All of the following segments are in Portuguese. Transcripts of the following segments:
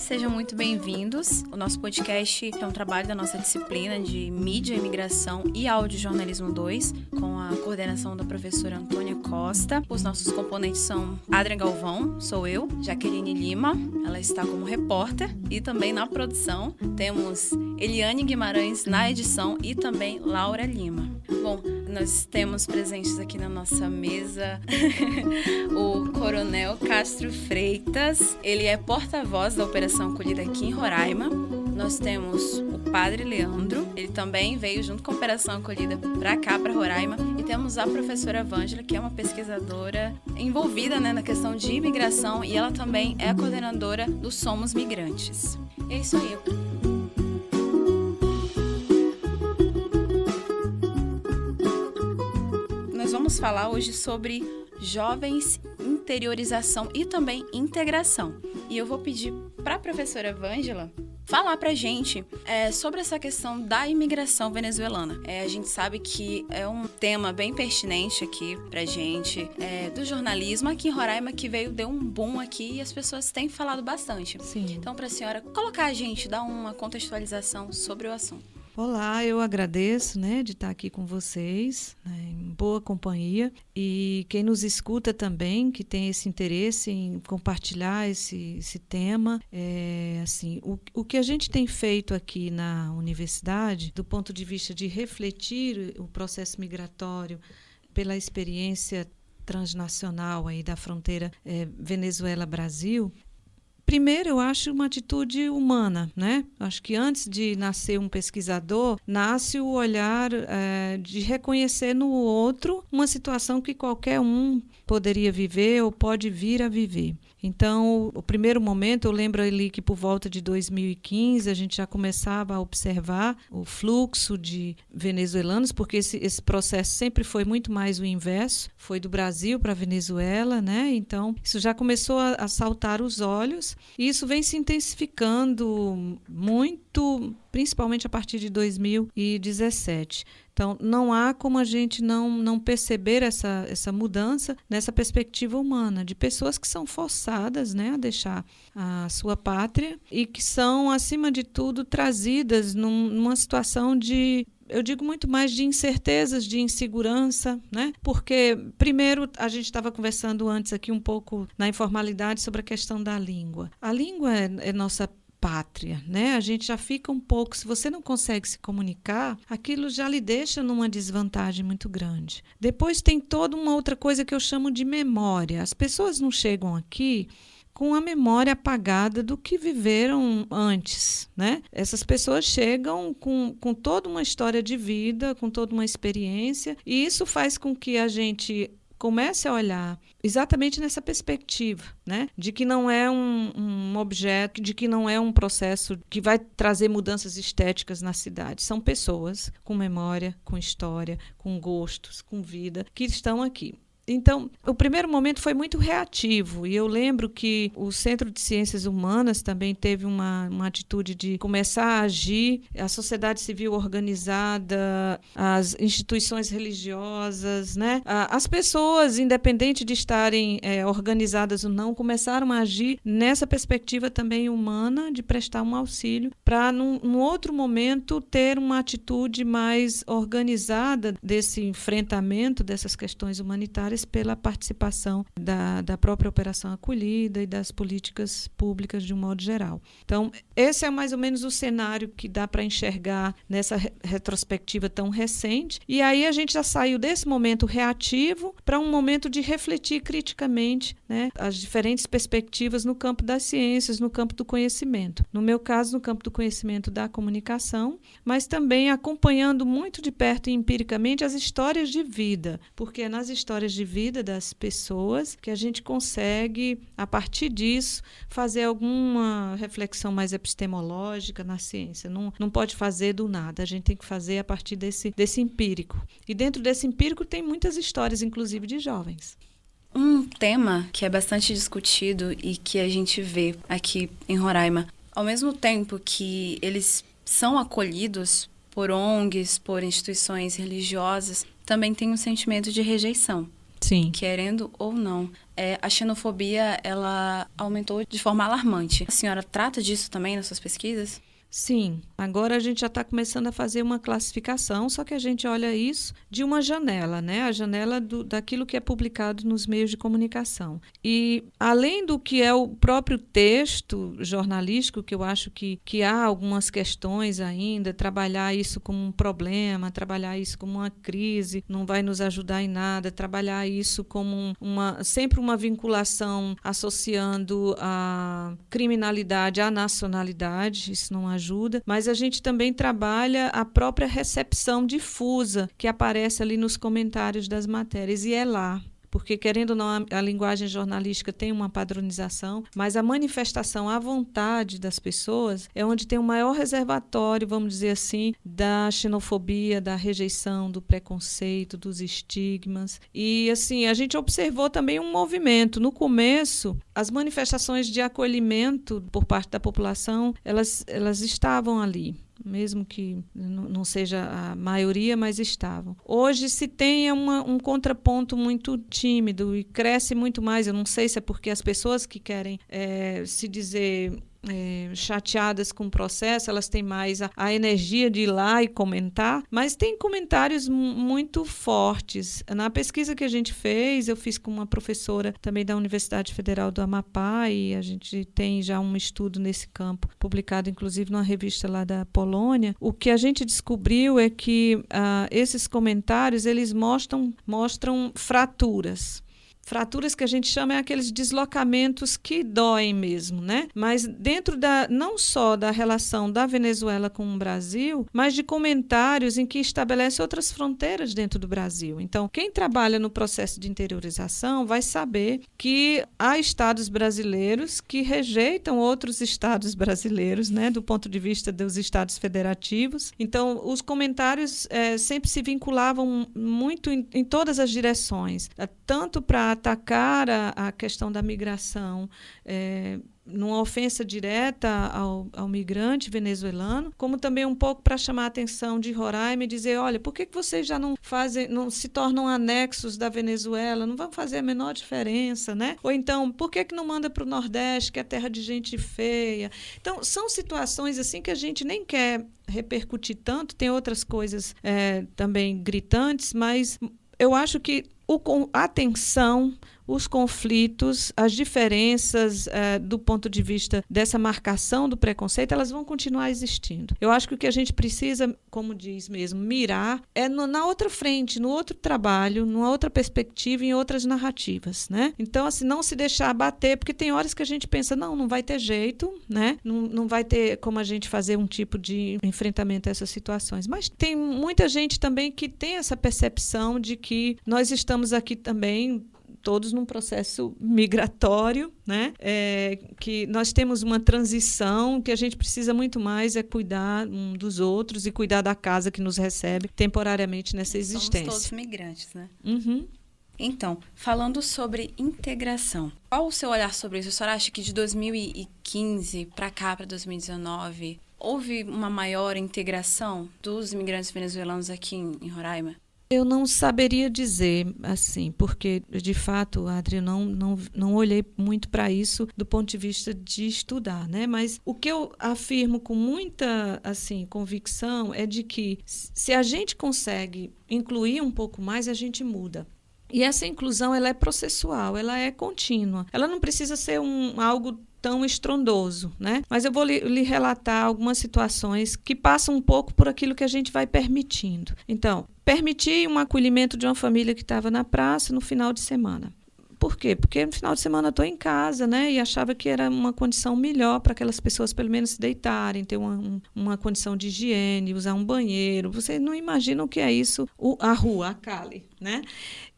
Sejam muito bem-vindos. O nosso podcast é um trabalho da nossa disciplina de Mídia, Imigração e Audiojornalismo 2, com a coordenação da professora Antônia Costa. Os nossos componentes são Adrian Galvão, sou eu, Jaqueline Lima, ela está como repórter, e também na produção temos Eliane Guimarães na edição e também Laura Lima. Bom, nós temos presentes aqui na nossa mesa o Coronel Castro Freitas, ele é porta-voz da Operação Acolhida aqui em Roraima. Nós temos o Padre Leandro, ele também veio junto com a Operação Acolhida para cá, para Roraima. E temos a professora Vângela, que é uma pesquisadora envolvida, na questão de imigração, e ela também é a coordenadora do Somos Migrantes. É isso aí. Nós vamos falar hoje sobre jovens, interiorização e também integração. E eu vou pedir para a professora Vângela falar para a gente sobre essa questão da imigração venezuelana. A gente sabe que é um tema bem pertinente aqui para a gente, do jornalismo aqui em Roraima, que deu um boom aqui e as pessoas têm falado bastante. Sim. Então, para a senhora colocar a gente, dar uma contextualização sobre o assunto. Olá, eu agradeço, de estar aqui com vocês, em boa companhia, e quem nos escuta também, que tem esse interesse em compartilhar esse tema. O que a gente tem feito aqui na universidade, do ponto de vista de refletir o processo migratório pela experiência transnacional aí da fronteira Venezuela-Brasil. Primeiro, eu acho uma atitude humana, Acho que antes de nascer um pesquisador, nasce o olhar de reconhecer no outro uma situação que qualquer um poderia viver ou pode vir a viver. Então, o primeiro momento, eu lembro ali que por volta de 2015, a gente já começava a observar o fluxo de venezuelanos, porque esse processo sempre foi muito mais o inverso, foi do Brasil para a Venezuela, Então, isso já começou a saltar os olhos, e isso vem se intensificando muito, principalmente a partir de 2017. Então, não há como a gente não perceber essa mudança nessa perspectiva humana, de pessoas que são forçadas a deixar a sua pátria e que são, acima de tudo, trazidas numa situação de, eu digo muito mais de incertezas, de insegurança, Porque, primeiro, a gente estava conversando antes aqui um pouco na informalidade sobre a questão da língua. A língua é nossa pátria, A gente já fica um pouco, se você não consegue se comunicar, aquilo já lhe deixa numa desvantagem muito grande. Depois tem toda uma outra coisa que eu chamo de memória. As pessoas não chegam aqui com a memória apagada do que viveram antes, Essas pessoas chegam com toda uma história de vida, com toda uma experiência, e isso faz com que a gente comece a olhar exatamente nessa perspectiva, de que não é um objeto, de que não é um processo que vai trazer mudanças estéticas na cidade. São pessoas com memória, com história, com gostos, com vida, que estão aqui. Então, o primeiro momento foi muito reativo, e eu lembro que o Centro de Ciências Humanas também teve uma atitude de começar a agir, a sociedade civil organizada, as instituições religiosas, As pessoas, independente de estarem organizadas ou não, começaram a agir nessa perspectiva também humana de prestar um auxílio para, num outro momento, ter uma atitude mais organizada desse enfrentamento dessas questões humanitárias pela participação da própria Operação Acolhida e das políticas públicas de um modo geral. Então, esse é mais ou menos o cenário que dá para enxergar nessa retrospectiva tão recente, e aí a gente já saiu desse momento reativo para um momento de refletir criticamente as diferentes perspectivas no campo das ciências, no campo do conhecimento. No meu caso, no campo do conhecimento da comunicação, mas também acompanhando muito de perto e empiricamente as histórias de vida, porque é nas histórias de vida das pessoas que a gente consegue, a partir disso, fazer alguma reflexão mais epistemológica na ciência. Não pode fazer do nada, a gente tem que fazer a partir desse empírico. E dentro desse empírico tem muitas histórias, inclusive de jovens. Um tema que é bastante discutido e que a gente vê aqui em Roraima, ao mesmo tempo que eles são acolhidos por ONGs, por instituições religiosas, também tem um sentimento de rejeição. Sim. Querendo ou não, a xenofobia, ela aumentou de forma alarmante. A senhora trata disso também nas suas pesquisas? Sim, agora a gente já está começando a fazer uma classificação, só que a gente olha isso de uma janela, né? A janela daquilo que é publicado nos meios de comunicação. E além do que é o próprio texto jornalístico, que eu acho que há algumas questões ainda, trabalhar isso como um problema, trabalhar isso como uma crise, não vai nos ajudar em nada, trabalhar isso como sempre uma vinculação associando a criminalidade à nacionalidade, isso não ajuda. Mas a gente também trabalha a própria recepção difusa que aparece ali nos comentários das matérias, e é lá. Porque, querendo ou não, a linguagem jornalística tem uma padronização, mas a manifestação à vontade das pessoas é onde tem o maior reservatório, vamos dizer assim, da xenofobia, da rejeição, do preconceito, dos estigmas. E, assim, a gente observou também um movimento. No começo, as manifestações de acolhimento por parte da população, elas estavam ali. Mesmo que não seja a maioria, mas estavam. Hoje se tem um contraponto muito tímido e cresce muito mais. Eu não sei se é porque as pessoas que querem se dizer chateadas com o processo, elas têm mais a energia de ir lá e comentar, mas tem comentários muito fortes. Na pesquisa que a gente fez, eu fiz com uma professora também da Universidade Federal do Amapá, e a gente tem já um estudo nesse campo, publicado inclusive numa revista lá da Polônia. O que a gente descobriu é que esses comentários, eles mostram fraturas. Fraturas que a gente chama aqueles deslocamentos que doem mesmo, né? Mas dentro não só da relação da Venezuela com o Brasil, mas de comentários em que estabelece outras fronteiras dentro do Brasil. Então, quem trabalha no processo de interiorização vai saber que há estados brasileiros que rejeitam outros estados brasileiros, né? Do ponto de vista dos estados federativos. Então, os comentários sempre se vinculavam muito em todas as direções, tanto para atacar a questão da migração numa ofensa direta ao migrante venezuelano, como também um pouco para chamar a atenção de Roraima e dizer, olha, por que vocês já não se tornam anexos da Venezuela? Não vão fazer a menor diferença, né? Ou então, por que não manda para o Nordeste, que é terra de gente feia? Então, são situações assim que a gente nem quer repercutir tanto, tem outras coisas também gritantes, mas eu acho que a tensão, os conflitos, as diferenças do ponto de vista dessa marcação do preconceito, elas vão continuar existindo. Eu acho que o que a gente precisa, como diz mesmo, mirar é na outra frente, no outro trabalho, numa outra perspectiva, em outras narrativas, né? Então, assim, não se deixar abater, porque tem horas que a gente pensa, não vai ter jeito, né? Não vai ter como a gente fazer um tipo de enfrentamento a essas situações. Mas tem muita gente também que tem essa percepção de que nós estamos aqui também todos num processo migratório, né? Que nós temos uma transição, que a gente precisa muito mais cuidar um dos outros e cuidar da casa que nos recebe temporariamente nessa existência. Somos todos migrantes, né? Uhum. Então, falando sobre integração, qual o seu olhar sobre isso? A senhora acha que de 2015 para cá, para 2019, houve uma maior integração dos imigrantes venezuelanos aqui em Roraima? Eu não saberia dizer, assim, porque, de fato, Adri, eu não olhei muito para isso do ponto de vista de estudar, né? Mas o que eu afirmo com muita, assim, convicção é de que, se a gente consegue incluir um pouco mais, a gente muda. E essa inclusão, ela é processual, ela é contínua. Ela não precisa ser algo tão estrondoso, né? Mas eu vou lhe relatar algumas situações que passam um pouco por aquilo que a gente vai permitindo. Então, permitir um acolhimento de uma família que estava na praça no final de semana. Por quê? Porque no final de semana eu estou em casa, né? E achava que era uma condição melhor para aquelas pessoas pelo menos se deitarem, ter uma condição de higiene, usar um banheiro. Vocês não imaginam o que é isso, a rua, a Cali, né?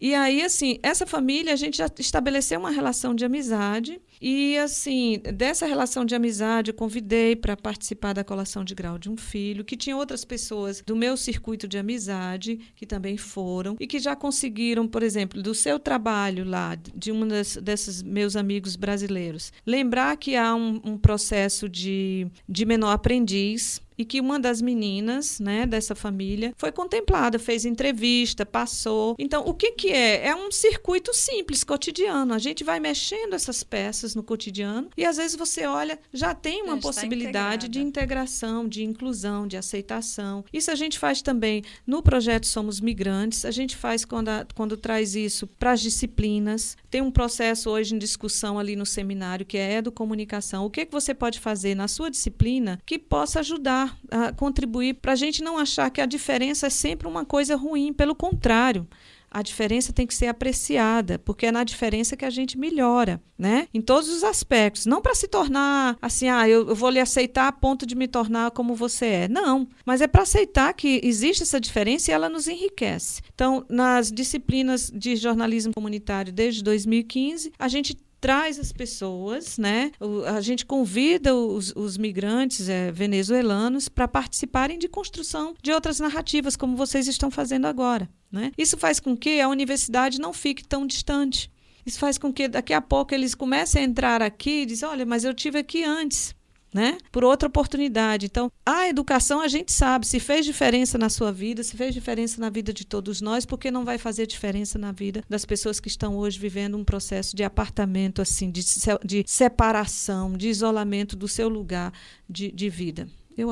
E aí, assim, essa família, a gente já estabeleceu uma relação de amizade. E, assim, dessa relação de amizade, eu convidei para participar da colação de grau de um filho, que tinha outras pessoas do meu circuito de amizade, que também foram, e que já conseguiram, por exemplo, do seu trabalho lá, de um desses meus amigos brasileiros, lembrar que há um processo de menor aprendiz, e que uma das meninas, né, dessa família foi contemplada, fez entrevista, passou. Então, o que é? É um circuito simples, cotidiano. A gente vai mexendo essas peças no cotidiano e às vezes você olha, já tem uma possibilidade de integração, de inclusão, de aceitação. Isso a gente faz também no projeto Somos Migrantes, a gente faz quando traz isso para as disciplinas. Tem um processo hoje em discussão ali no seminário que é educomunicação. O que você pode fazer na sua disciplina que possa ajudar a contribuir para a gente não achar que a diferença é sempre uma coisa ruim, pelo contrário. A diferença tem que ser apreciada, porque é na diferença que a gente melhora, né? Em todos os aspectos. Não para se tornar assim, eu vou lhe aceitar a ponto de me tornar como você é. Não, mas é para aceitar que existe essa diferença e ela nos enriquece. Então, nas disciplinas de jornalismo comunitário desde 2015, a gente traz as pessoas, né? A gente convida os migrantes venezuelanos para participarem de construção de outras narrativas, como vocês estão fazendo agora, né? Isso faz com que a universidade não fique tão distante. Isso faz com que daqui a pouco eles comecem a entrar aqui e dizem, olha, mas eu estive aqui antes, né? Por outra oportunidade. Então, a educação a gente sabe, se fez diferença na sua vida, se fez diferença na vida de todos nós, por que não vai fazer diferença na vida das pessoas que estão hoje vivendo um processo de apartamento, assim, de separação, de isolamento do seu lugar de vida? Eu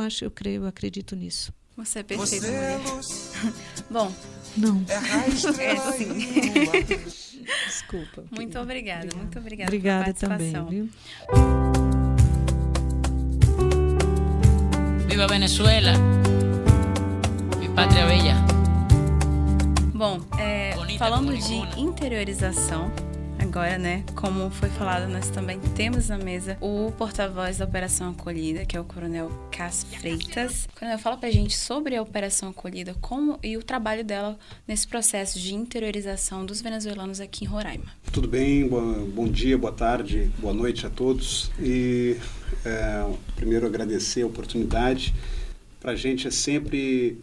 acredito nisso. Você é perfeita, mulher. Bom. Não. Sim. Desculpa. Muito obrigada. Muito obrigada pela participação. Também, viu? Viva Venezuela, mi pátria bella. Bom, falando de interiorização, agora, né, como foi falado, nós também temos na mesa o porta-voz da Operação Acolhida, que é o Coronel Cássio Freitas. Coronel, fala pra gente sobre a Operação Acolhida e o trabalho dela nesse processo de interiorização dos venezuelanos aqui em Roraima. Tudo bem, bom dia, boa tarde, boa noite a todos. E primeiro agradecer a oportunidade. Para a gente é sempre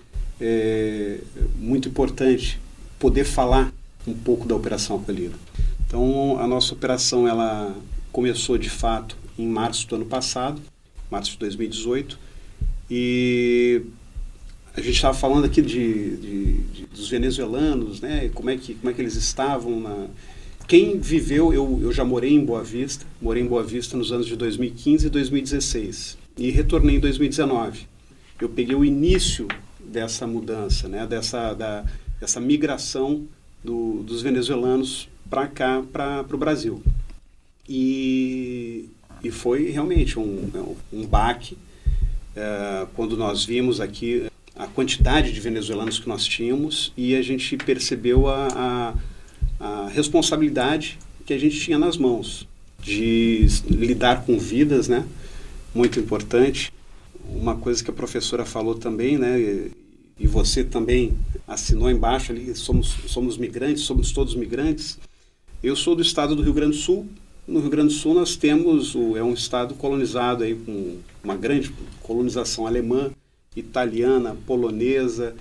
muito importante poder falar um pouco da Operação Acolhida. Então, a nossa operação ela começou de fato em março do ano passado, março de 2018, e a gente estava falando aqui dos venezuelanos, né? Como é que eles estavam Quem viveu, eu já morei em Boa Vista nos anos de 2015 e 2016, e retornei em 2019. Eu peguei o início dessa mudança, né? dessa migração dos venezuelanos para cá, para o Brasil. E foi realmente um baque quando nós vimos aqui a quantidade de venezuelanos que nós tínhamos e a gente percebeu a responsabilidade que a gente tinha nas mãos de lidar com vidas, né? Muito importante. Uma coisa que a professora falou também, né? E você também assinou embaixo ali, somos migrantes, somos todos migrantes. Eu sou do estado do Rio Grande do Sul. No Rio Grande do Sul nós temos, é um estado colonizado aí com uma grande colonização alemã, italiana, polonesa.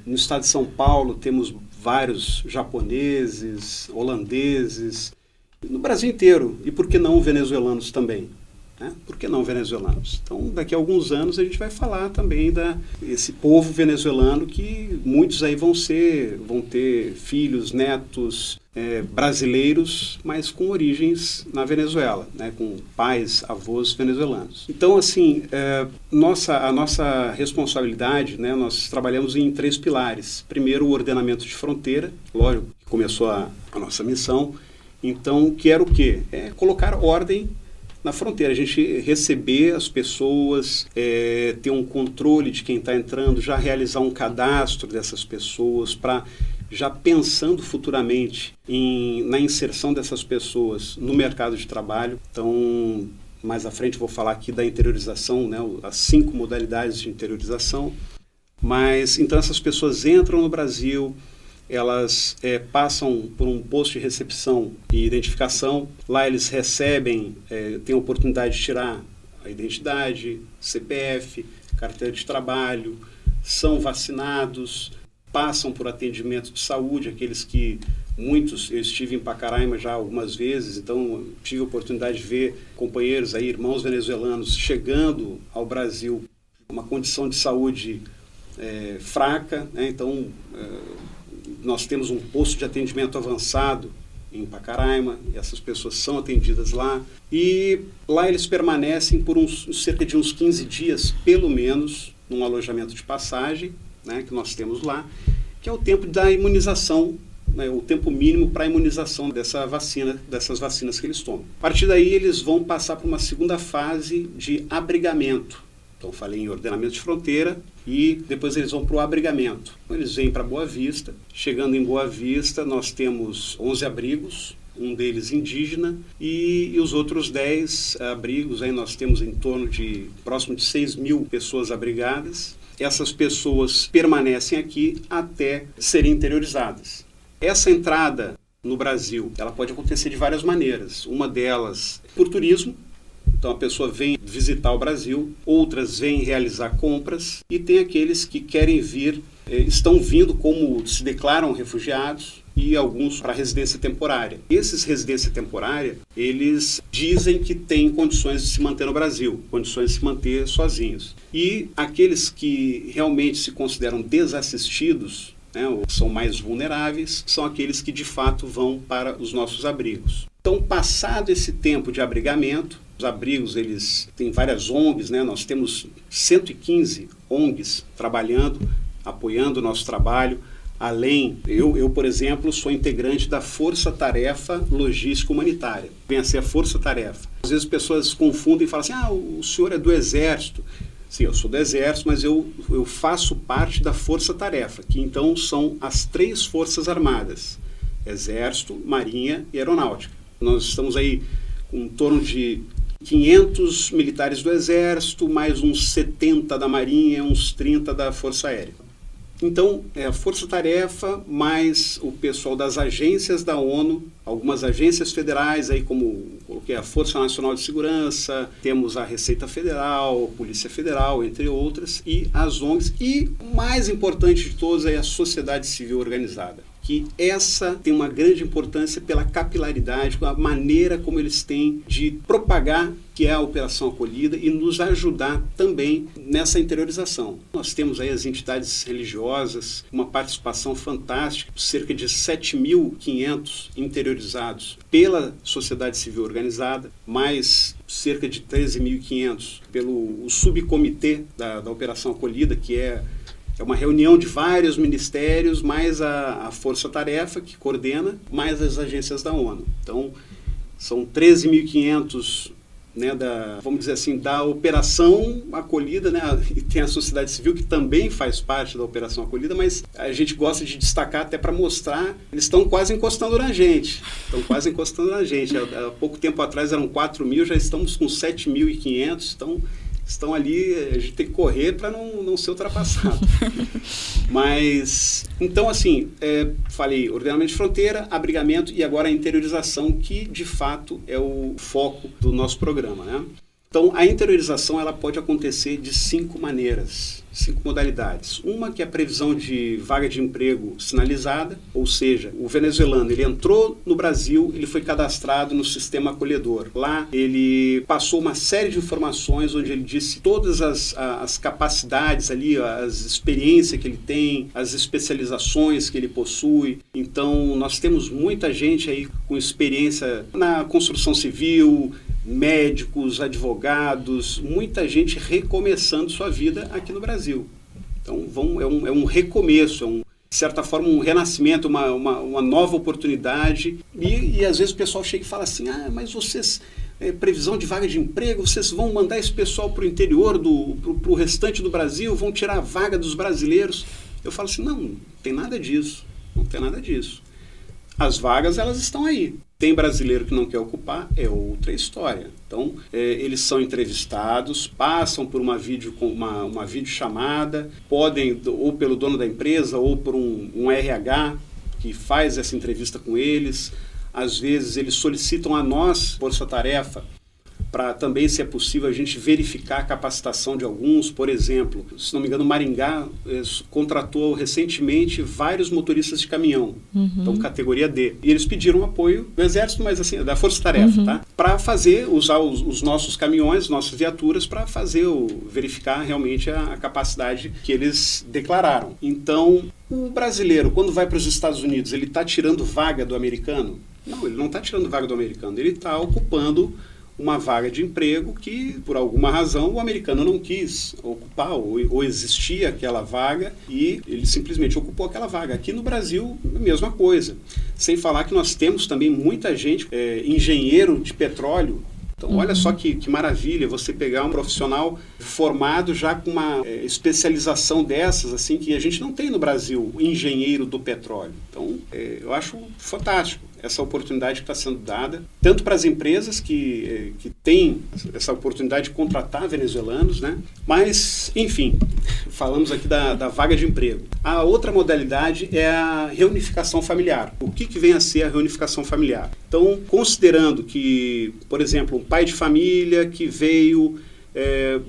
No estado de São Paulo temos vários japoneses, holandeses, no Brasil inteiro. E por que não venezuelanos também? Por que não venezuelanos? Então, daqui a alguns anos a gente vai falar também desse povo venezuelano que muitos aí vão ter filhos, netos brasileiros, mas com origens na Venezuela, né? Com pais, avós venezuelanos. Então, assim, a nossa responsabilidade, né? Nós trabalhamos em 3 pilares. Primeiro, o ordenamento de fronteira, lógico, que começou a nossa missão. Então, que era o quê? Colocar ordem na fronteira, a gente receber as pessoas, ter um controle de quem está entrando, já realizar um cadastro dessas pessoas, para já pensando futuramente na inserção dessas pessoas no mercado de trabalho. Então, mais à frente vou falar aqui da interiorização, né, as 5 modalidades de interiorização. Mas, então, essas pessoas entram no Brasil, elas passam por um posto de recepção e identificação. Lá eles recebem, têm a oportunidade de tirar a identidade, CPF, carteira de trabalho, são vacinados, passam por atendimento de saúde, aqueles que muitos, eu estive em Pacaraima já algumas vezes, então tive a oportunidade de ver companheiros aí, irmãos venezuelanos chegando ao Brasil uma condição de saúde fraca, né? Então, nós temos um posto de atendimento avançado em Pacaraima, e essas pessoas são atendidas lá, e lá eles permanecem por cerca de uns 15 dias, pelo menos, num alojamento de passagem, né, que nós temos lá, que é o tempo da imunização, né, o tempo mínimo para a imunização dessas vacinas que eles tomam. A partir daí, eles vão passar por uma segunda fase de abrigamento. Então, falei em ordenamento de fronteira, e depois eles vão para o abrigamento. Então, eles vêm para Boa Vista. Chegando em Boa Vista, nós temos 11 abrigos, um deles indígena, e os outros 10 abrigos, aí nós temos em torno de próximo de 6.000 pessoas abrigadas. Essas pessoas permanecem aqui até serem interiorizadas. Essa entrada no Brasil, ela pode acontecer de várias maneiras. Uma delas, por turismo. Então a pessoa vem visitar o Brasil, outras vêm realizar compras, e tem aqueles que querem vir, estão vindo como se declaram refugiados, e alguns para residência temporária. Esses residência temporária, eles dizem que têm condições de se manter no Brasil, condições de se manter sozinhos. E aqueles que realmente se consideram desassistidos, né, ou são mais vulneráveis, são aqueles que de fato vão para os nossos abrigos. Então, passado esse tempo de abrigamento, os abrigos, eles têm várias ONGs, né? Nós temos 115 ONGs trabalhando, apoiando o nosso trabalho. Além, eu, por exemplo, sou integrante da Força Tarefa Logística Humanitária. Vem a ser a Força Tarefa. Às vezes as pessoas confundem e falam assim, o senhor é do Exército. Sim, eu sou do Exército, mas eu faço parte da Força Tarefa, que então são as 3 Forças Armadas: Exército, Marinha e Aeronáutica. Nós estamos aí com em torno de 500 militares do Exército, mais uns 70 da Marinha, uns 30 da Força Aérea. Então, é a Força Tarefa, mais o pessoal das agências da ONU, algumas agências federais, aí como a Força Nacional de Segurança, temos a Receita Federal, a Polícia Federal, entre outras, e as ONGs, e o mais importante de todos é a sociedade civil organizada, que essa tem uma grande importância pela capilaridade, a maneira como eles têm de propagar que é a Operação Acolhida e nos ajudar também nessa interiorização. Nós temos aí as entidades religiosas, uma participação fantástica, cerca de 7.500 interiorizados pela sociedade civil organizada, mais cerca de 13.500 pelo subcomitê da Operação Acolhida, que é uma reunião de vários ministérios, mais a Força Tarefa, que coordena, mais as agências da ONU. Então, são 13.500, né, vamos dizer assim, da Operação Acolhida, né, e tem a sociedade civil que também faz parte da Operação Acolhida, mas a gente gosta de destacar até para mostrar, eles estão quase encostando na gente. Há pouco tempo atrás eram 4.000, já estamos com 7.500, estão ali, a gente tem que correr para não ser ultrapassado. Mas, então assim, falei ordenamento de fronteira, abrigamento e agora a interiorização, que de fato é o foco do nosso programa, né? Então, a interiorização ela pode acontecer de 5 maneiras, 5 modalidades. Uma que é a previsão de vaga de emprego sinalizada, ou seja, o venezuelano ele entrou no Brasil, ele foi cadastrado no sistema acolhedor. Lá ele passou uma série de informações onde ele disse todas as capacidades ali, as experiências que ele tem, as especializações que ele possui. Então, nós temos muita gente aí com experiência na construção civil, médicos, advogados, muita gente recomeçando sua vida aqui no Brasil. Então é um recomeço, de certa forma um renascimento, uma nova oportunidade, e às vezes o pessoal chega e fala assim, mas vocês, previsão de vaga de emprego, vocês vão mandar esse pessoal para o interior, para o restante do Brasil, vão tirar a vaga dos brasileiros. Eu falo assim, não tem nada disso, não tem nada disso. As vagas, elas estão aí. Tem brasileiro que não quer ocupar, é outra história. Então, eles são entrevistados, passam por uma videochamada, podem, ou pelo dono da empresa, ou por um RH, que faz essa entrevista com eles. Às vezes, eles solicitam a nós, Força Tarefa, para também, se é possível, a gente verificar a capacitação de alguns. Por exemplo, se não me engano, Maringá contratou recentemente vários motoristas de caminhão, então categoria D. E eles pediram apoio do Exército, mas assim, da Força Tarefa, tá? Para usar os nossos caminhões, nossas viaturas, para verificar realmente a capacidade que eles declararam. Então, o brasileiro, quando vai para os Estados Unidos, ele está tirando vaga do americano? Não, ele não está tirando vaga do americano, ele está ocupando uma vaga de emprego que, por alguma razão, o americano não quis ocupar, ou existia aquela vaga e ele simplesmente ocupou aquela vaga. Aqui no Brasil, a mesma coisa. Sem falar que nós temos também muita gente, engenheiro de petróleo. Então, olha só que maravilha você pegar um profissional formado já com uma especialização dessas, assim, que a gente não tem no Brasil, engenheiro do petróleo. Então, eu acho fantástico essa oportunidade que está sendo dada, tanto para as empresas que têm essa oportunidade de contratar venezuelanos, né? Mas, enfim, falamos aqui da vaga de emprego. A outra modalidade é a reunificação familiar. O que vem a ser a reunificação familiar? Então, considerando que, por exemplo, um pai de família que veio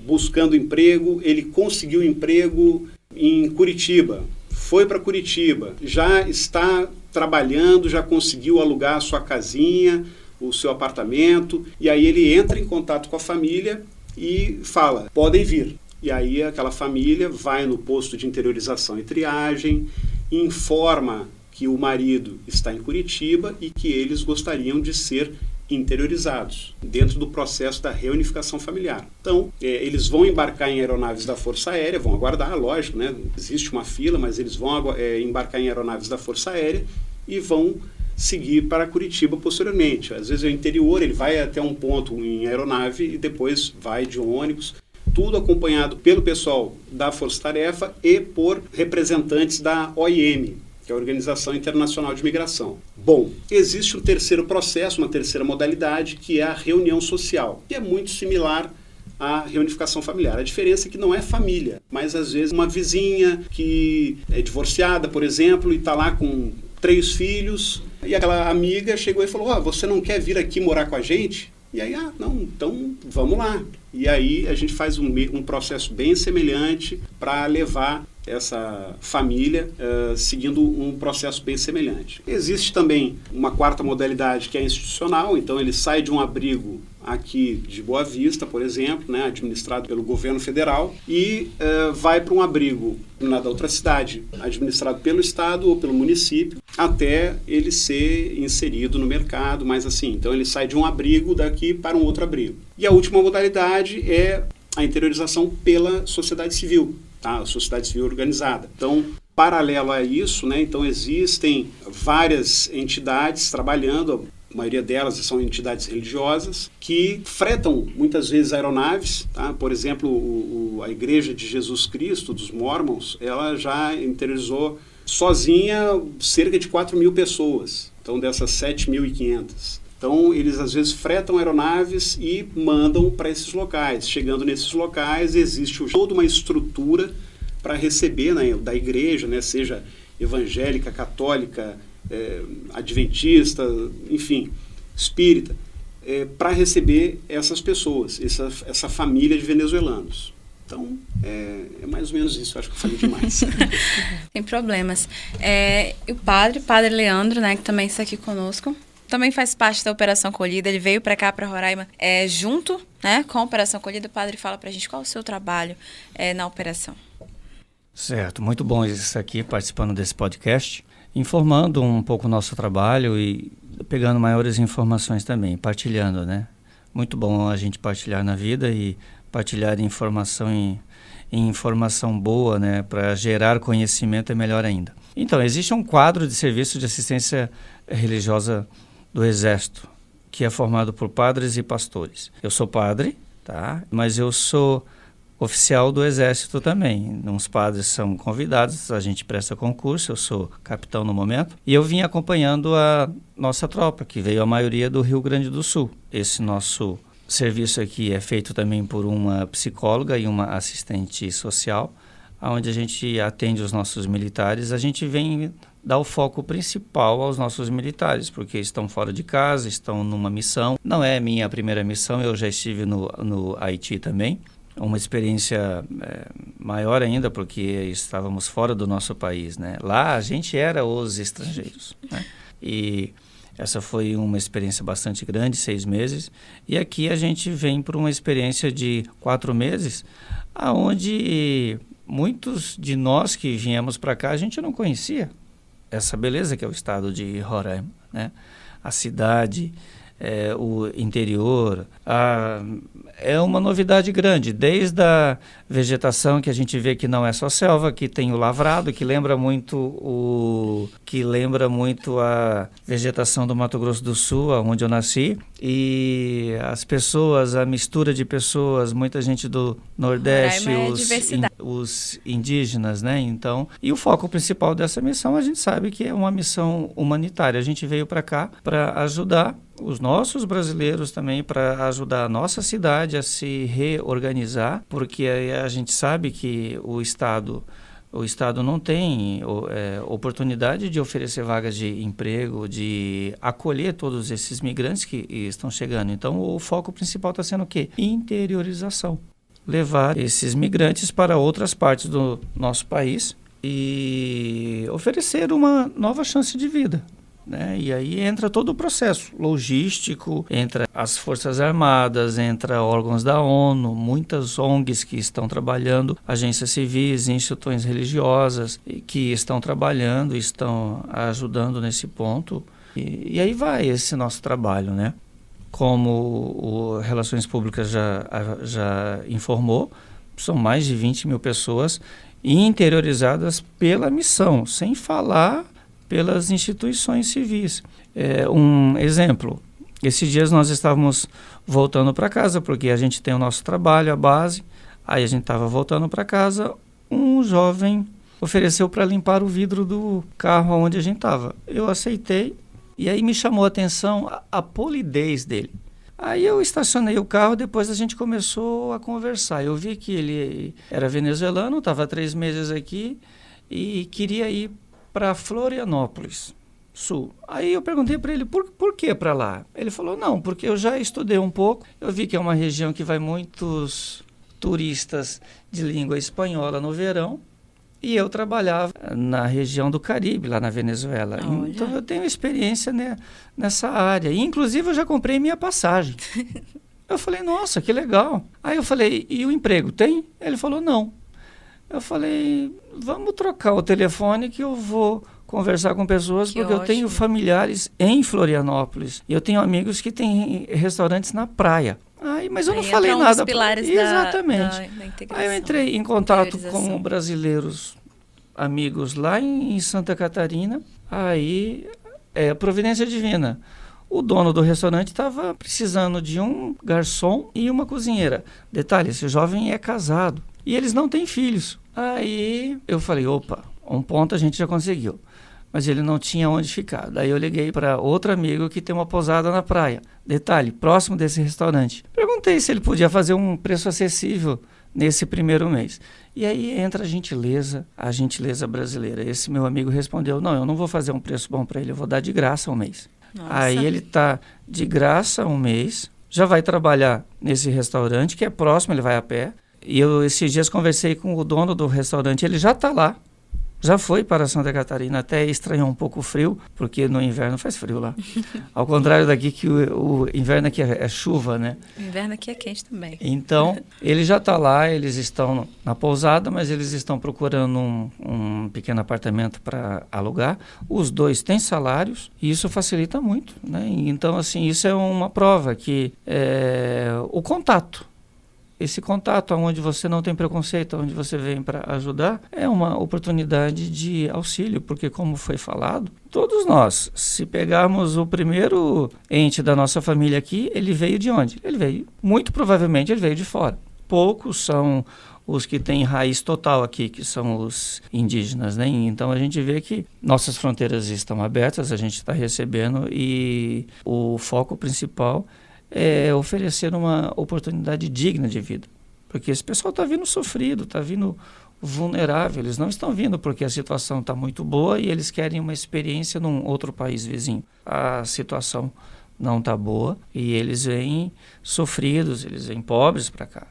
buscando emprego, ele conseguiu emprego em Curitiba, foi para Curitiba, já está trabalhando, já conseguiu alugar a sua casinha, o seu apartamento, e aí ele entra em contato com a família e fala, podem vir. E aí aquela família vai no posto de interiorização e triagem, informa que o marido está em Curitiba e que eles gostariam de ser interiorizados dentro do processo da reunificação familiar. Então, eles vão embarcar em aeronaves da Força Aérea, vão aguardar, lógico, né? Existe uma fila, mas eles vão embarcar em aeronaves da Força Aérea e vão seguir para Curitiba posteriormente. Às vezes é o interior, ele vai até um ponto em aeronave e depois vai de ônibus, tudo acompanhado pelo pessoal da Força Tarefa e por representantes da OIM, que é a Organização Internacional de Migração. Bom, existe um terceiro processo, uma terceira modalidade, que é a reunião social, que é muito similar à reunificação familiar. A diferença é que não é família, mas às vezes uma vizinha que é divorciada, por exemplo, e está lá com 3 filhos, e aquela amiga chegou e falou, você não quer vir aqui morar com a gente? E aí, não, então vamos lá. E aí a gente faz um processo bem semelhante para levar essa família seguindo um processo bem semelhante. Existe também uma quarta modalidade que é institucional, então ele sai de um abrigo aqui de Boa Vista, por exemplo, né, administrado pelo governo federal, e vai para um abrigo na outra cidade, administrado pelo estado ou pelo município, até ele ser inserido no mercado, mas assim, então ele sai de um abrigo daqui para um outro abrigo. E a última modalidade é a interiorização pela sociedade civil, tá? A sociedade civil organizada. Então, paralelo a isso, né, então existem várias entidades trabalhando, a maioria delas são entidades religiosas, que fretam muitas vezes aeronaves, tá? Por exemplo, a Igreja de Jesus Cristo, dos Mormons, ela já interiorizou sozinha cerca de 4.000 pessoas, então dessas 7.500. Então, eles às vezes fretam aeronaves e mandam para esses locais. Chegando nesses locais, existe toda uma estrutura para receber, né, da igreja, né, seja evangélica, católica, adventista, enfim, espírita, para receber essas pessoas, essa família de venezuelanos. Então, é mais ou menos isso. Eu acho que eu falei demais. Tem problemas. E o padre Leandro, né, que também está aqui conosco, também faz parte da Operação Acolhida. Ele veio para cá, para Roraima, junto, né, com a Operação Acolhida. O padre fala para a gente qual é o seu trabalho na operação. Certo, muito bom estar aqui participando desse podcast, informando um pouco o nosso trabalho e pegando maiores informações também, partilhando, né? Muito bom a gente partilhar na vida e partilhar informação em informação boa, né? Para gerar conhecimento é melhor ainda. Então, existe um quadro de serviço de assistência religiosa do Exército, que é formado por padres e pastores. Eu sou padre, tá? Mas eu sou oficial do Exército também. Uns padres são convidados, a gente presta concurso, eu sou capitão no momento, e eu vim acompanhando a nossa tropa, que veio a maioria do Rio Grande do Sul. Esse nosso serviço aqui é feito também por uma psicóloga e uma assistente social, onde a gente atende os nossos militares. A gente vem dar o foco principal aos nossos militares, porque estão fora de casa, estão numa missão. Não é minha primeira missão, eu já estive no Haiti também. Uma experiência maior ainda, porque estávamos fora do nosso país, né? Lá a gente era os estrangeiros, né? E essa foi uma experiência bastante grande, 6 meses. E aqui a gente vem para uma experiência de 4 meses, onde muitos de nós que viemos para cá, a gente não conhecia essa beleza que é o estado de Roraima, né? A cidade, o interior, é uma novidade grande, desde a vegetação que a gente vê que não é só selva, que tem o lavrado, que lembra muito a vegetação do Mato Grosso do Sul, onde eu nasci, e as pessoas, a mistura de pessoas, muita gente do Nordeste, os indígenas, né? Então, e o foco principal dessa missão, a gente sabe que é uma missão humanitária. A gente veio para cá para ajudar os nossos brasileiros também, para ajudar a nossa cidade a se reorganizar, porque a gente sabe que o Estado não tem oportunidade de oferecer vagas de emprego, de acolher todos esses migrantes que estão chegando. Então, o foco principal está sendo o quê? Interiorização. Levar esses migrantes para outras partes do nosso país e oferecer uma nova chance de vida, né? E aí entra todo o processo logístico, entra as Forças Armadas, entra órgãos da ONU, muitas ONGs que estão trabalhando, agências civis, instituições religiosas que estão trabalhando, estão ajudando nesse ponto. E aí vai esse nosso trabalho, né? Como o Relações Públicas já informou, são mais de 20 mil pessoas interiorizadas pela missão, sem falar pelas instituições civis. Um exemplo, esses dias nós estávamos voltando para casa, porque a gente tem o nosso trabalho, a base, aí a gente estava voltando para casa, um jovem ofereceu para limpar o vidro do carro onde a gente estava. Eu aceitei, e aí me chamou a atenção a polidez dele. Aí eu estacionei o carro, depois a gente começou a conversar. Eu vi que ele era venezuelano, estava 3 meses aqui e queria ir para Florianópolis, Sul. Aí eu perguntei para ele, por que para lá? Ele falou, não, porque eu já estudei um pouco, eu vi que é uma região que vai muitos turistas de língua espanhola no verão, e eu trabalhava na região do Caribe, lá na Venezuela. Olha. Então eu tenho experiência, né, nessa área. E, inclusive eu já comprei minha passagem. Eu falei, nossa, que legal. Aí eu falei, e o emprego tem? Ele falou, não. Eu falei, vamos trocar o telefone que eu vou conversar com pessoas, porque eu tenho familiares em Florianópolis. E eu tenho amigos que têm restaurantes na praia. Mas eu não falei nada. Exatamente. Da integração. Aí eu entrei em contato com brasileiros amigos lá em Santa Catarina. Aí, providência divina. O dono do restaurante estava precisando de um garçom e uma cozinheira. Detalhe, esse jovem é casado. E eles não têm filhos. Aí eu falei, opa, um ponto a gente já conseguiu. Mas ele não tinha onde ficar. Daí eu liguei para outro amigo que tem uma pousada na praia. Detalhe, próximo desse restaurante. Perguntei se ele podia fazer um preço acessível nesse primeiro mês. E aí entra a gentileza brasileira. Esse meu amigo respondeu, não, eu não vou fazer um preço bom para ele, eu vou dar de graça um mês. Nossa. Aí ele está de graça um mês, já vai trabalhar nesse restaurante, que é próximo, ele vai a pé. E eu esses dias conversei com o dono do restaurante, ele já está lá. Já foi para Santa Catarina, até estranhou um pouco o frio, porque no inverno faz frio lá. Ao contrário daqui, que o inverno aqui é chuva, né? O inverno aqui é quente também. Então, ele já está lá, eles estão na pousada, mas eles estão procurando um pequeno apartamento para alugar. Os dois têm salários e isso facilita muito, né? Então, assim, isso é uma prova que o contato. Esse contato onde você não tem preconceito, onde você vem para ajudar, é uma oportunidade de auxílio, porque como foi falado, todos nós, se pegarmos o primeiro ente da nossa família aqui, ele veio de onde? Muito provavelmente ele veio de fora. Poucos são os que têm raiz total aqui, que são os indígenas, né? Então a gente vê que nossas fronteiras estão abertas, a gente está recebendo e o foco principal é oferecer uma oportunidade digna de vida. Porque esse pessoal está vindo sofrido, está vindo vulnerável. Eles não estão vindo porque a situação está muito boa e eles querem uma experiência num outro país vizinho. A situação não está boa e eles vêm sofridos, eles vêm pobres para cá,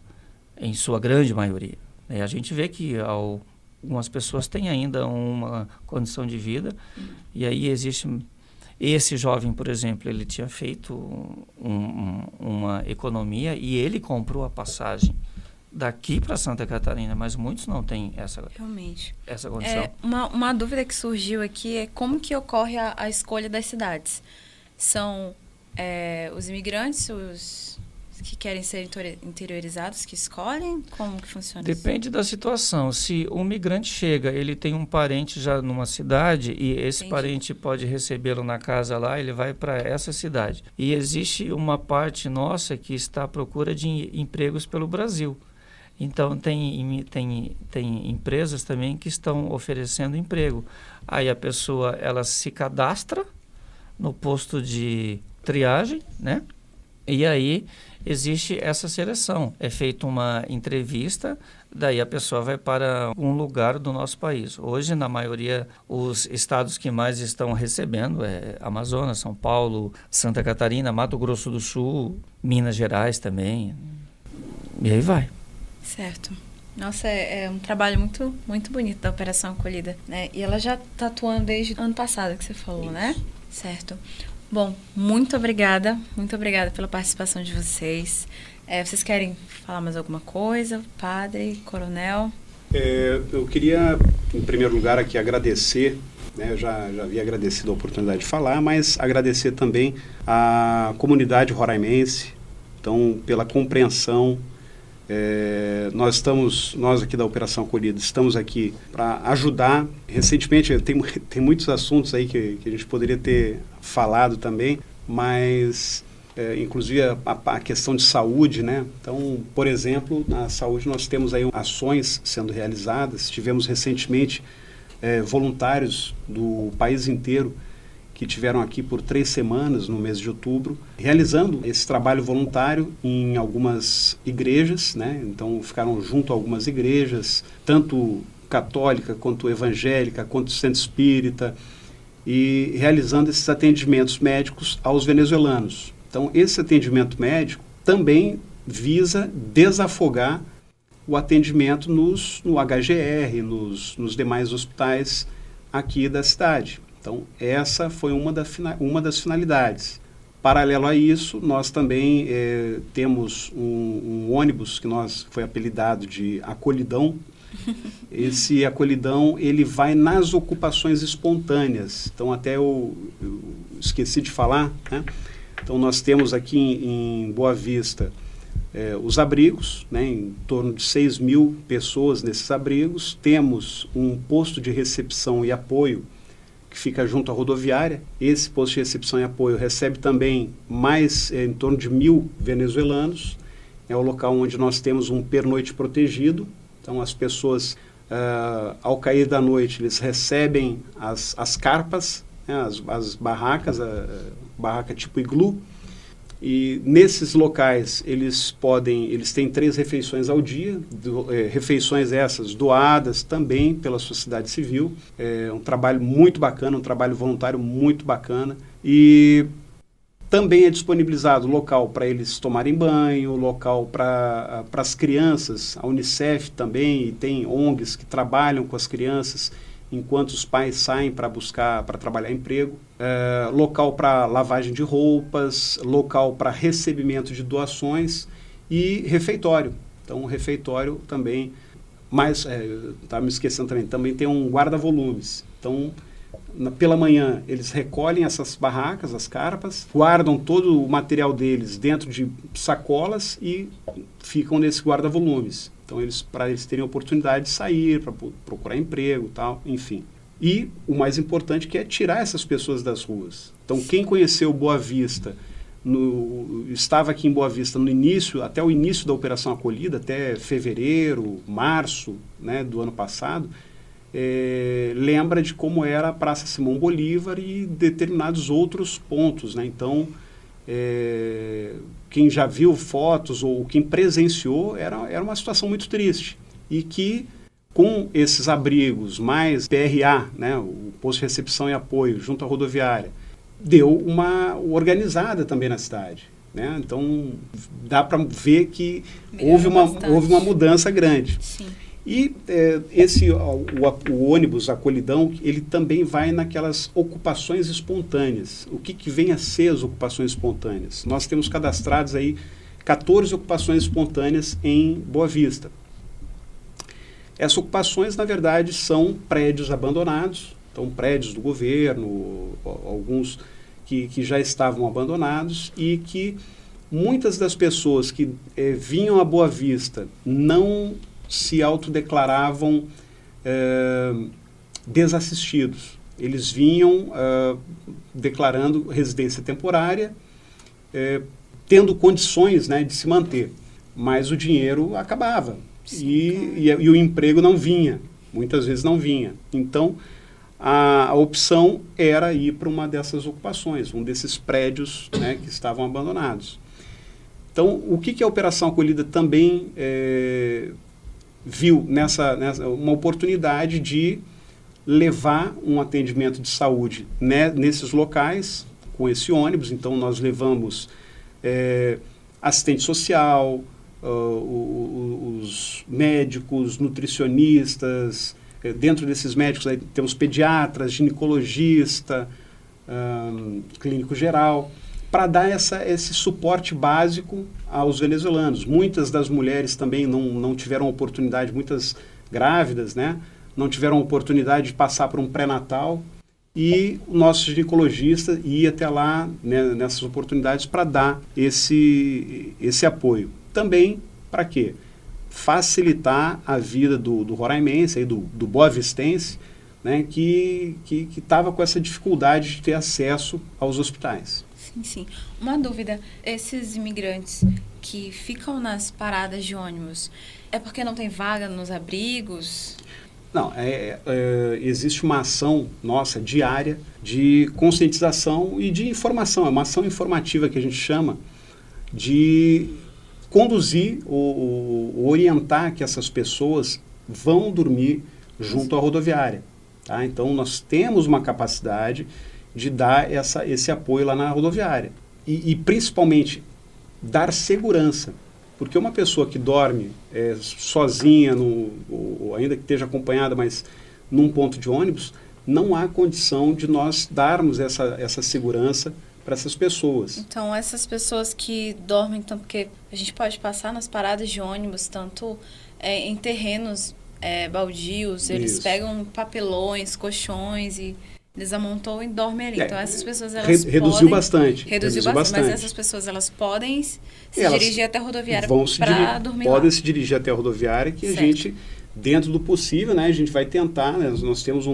em sua grande maioria. E a gente vê que algumas pessoas têm ainda uma condição de vida e aí existe... Esse jovem, por exemplo, ele tinha feito uma economia e ele comprou a passagem daqui para Santa Catarina, mas muitos não têm essa condição. Uma dúvida que surgiu aqui é como que ocorre a escolha das cidades. São os imigrantes, os que querem ser interiorizados, que escolhem? Como que funciona Depende da situação. Se um migrante chega, ele tem um parente já numa cidade e esse parente pode recebê-lo na casa lá, ele vai para essa cidade. E existe uma parte nossa que está à procura de empregos pelo Brasil. Então, tem empresas também que estão oferecendo emprego. Aí a pessoa, ela se cadastra no posto de triagem, né? E aí existe essa seleção. É feita uma entrevista, daí a pessoa vai para um lugar do nosso país. Hoje, na maioria, os estados que mais estão recebendo é Amazonas, São Paulo, Santa Catarina, Mato Grosso do Sul, Minas Gerais também. E aí vai. Certo. Nossa, é um trabalho muito, muito bonito da Operação Acolhida, né? E ela já está atuando desde o ano passado, que você falou, né? Certo. Bom, muito obrigada pela participação de vocês. Vocês querem falar mais alguma coisa? Padre, coronel? Eu queria, em primeiro lugar, aqui agradecer, né? Eu já havia agradecido a oportunidade de falar, mas agradecer também à comunidade roraimense, então, pela compreensão. Nós aqui da Operação Acolhida estamos aqui para ajudar. Recentemente tem muitos assuntos aí que a gente poderia ter falado também, mas inclusive a questão de saúde, né? Então, por exemplo, na saúde nós temos aí ações sendo realizadas. Tivemos recentemente voluntários do país inteiro que tiveram aqui por 3 semanas no mês de outubro, realizando esse trabalho voluntário em algumas igrejas, né? Então ficaram junto a algumas igrejas, tanto católica, quanto evangélica, quanto centro espírita, e realizando esses atendimentos médicos aos venezuelanos. Então esse atendimento médico também visa desafogar o atendimento no HGR, nos demais hospitais aqui da cidade. Então, essa foi uma das finalidades. Paralelo a isso, nós também temos um ônibus que foi apelidado de Acolhidão. Esse Acolhidão, ele vai nas ocupações espontâneas. Então, até eu esqueci de falar, né? Então, nós temos aqui em Boa Vista os abrigos, né? Em torno de 6.000 pessoas nesses abrigos. Temos um posto de recepção e apoio que fica junto à rodoviária. Esse posto de recepção e apoio recebe também mais em torno de 1.000 venezuelanos. É o local onde nós temos um pernoite protegido. Então as pessoas, ao cair da noite, eles recebem as carpas, né, as barracas, barraca tipo iglu. E nesses locais eles têm 3 refeições ao dia, refeições essas doadas também pela sociedade civil. É um trabalho muito bacana, um trabalho voluntário muito bacana. E também é disponibilizado local para eles tomarem banho, local para as crianças. A Unicef também, e tem ONGs que trabalham com as crianças enquanto os pais saem para trabalhar emprego, local para lavagem de roupas, local para recebimento de doações e refeitório. Então, o refeitório também, mas, estava me esquecendo também tem um guarda-volumes. Então, pela manhã, eles recolhem essas barracas, as carpas, guardam todo o material deles dentro de sacolas e ficam nesse guarda-volumes. Então, para eles terem a oportunidade de sair, para procurar emprego, tal, enfim. E o mais importante que é tirar essas pessoas das ruas. Então, quem conheceu Boa Vista, estava aqui em Boa Vista até o início da Operação Acolhida, até fevereiro, março, né, do ano passado, lembra de como era a Praça Simão Bolívar e determinados outros pontos, né? Então, quem já viu fotos ou quem presenciou, era uma situação muito triste. E que com esses abrigos, mais PRA, né, o posto de recepção e apoio, junto à rodoviária, deu uma organizada também na cidade. Né? Então, dá para ver que houve uma mudança grande. Sim. E o ônibus Acolhidão, ele também vai naquelas ocupações espontâneas. O que vem a ser as ocupações espontâneas? Nós temos cadastrados aí 14 ocupações espontâneas em Boa Vista. Essas ocupações, na verdade, são prédios abandonados, então prédios do governo, alguns que já estavam abandonados e que muitas das pessoas que vinham a Boa Vista não se autodeclaravam desassistidos. Eles vinham declarando residência temporária, tendo condições, né, de se manter, mas o dinheiro acabava. E o emprego não vinha, muitas vezes não vinha. Então, a opção era ir para uma dessas ocupações, um desses prédios, né, que estavam abandonados. Então, o que a Operação Acolhida também viu nessa uma oportunidade de levar um atendimento de saúde, né, nesses locais, com esse ônibus. Então, nós levamos assistente social, os médicos, nutricionistas. Dentro desses médicos aí temos pediatras, ginecologista, clínico geral, para dar esse suporte básico aos venezuelanos. Muitas das mulheres também não tiveram oportunidade, muitas grávidas, né, não tiveram oportunidade de passar por um pré-natal, e o nosso ginecologista ia até lá, né, nessas oportunidades para dar esse apoio. Também para quê? Facilitar a vida do roraimense, aí do boavistense, né, que estava com essa dificuldade de ter acesso aos hospitais. Sim. Uma dúvida, esses imigrantes que ficam nas paradas de ônibus, é porque não tem vaga nos abrigos? Não, existe uma ação nossa diária de conscientização e de informação, é uma ação informativa que a gente chama, de conduzir ou orientar que essas pessoas vão dormir junto à rodoviária. Tá? Então, nós temos uma capacidade de dar esse apoio lá na rodoviária. E principalmente, dar segurança. Porque uma pessoa que dorme sozinha, ou ainda que esteja acompanhada, mas num ponto de ônibus, não há condição de nós darmos essa segurança para essas pessoas. Então, essas pessoas que dormem, então, porque a gente pode passar nas paradas de ônibus, tanto em terrenos baldios, eles Isso. pegam papelões, colchões e desamontou e dormem ali. Então, essas pessoas, elas reduziu bastante. Reduziu bastante, mas essas pessoas, elas podem se dirigir até a rodoviária para dormir podem lá. se dirigir até a rodoviária, que Certo. a gente, dentro do possível, né, a gente vai tentar, né, nós temos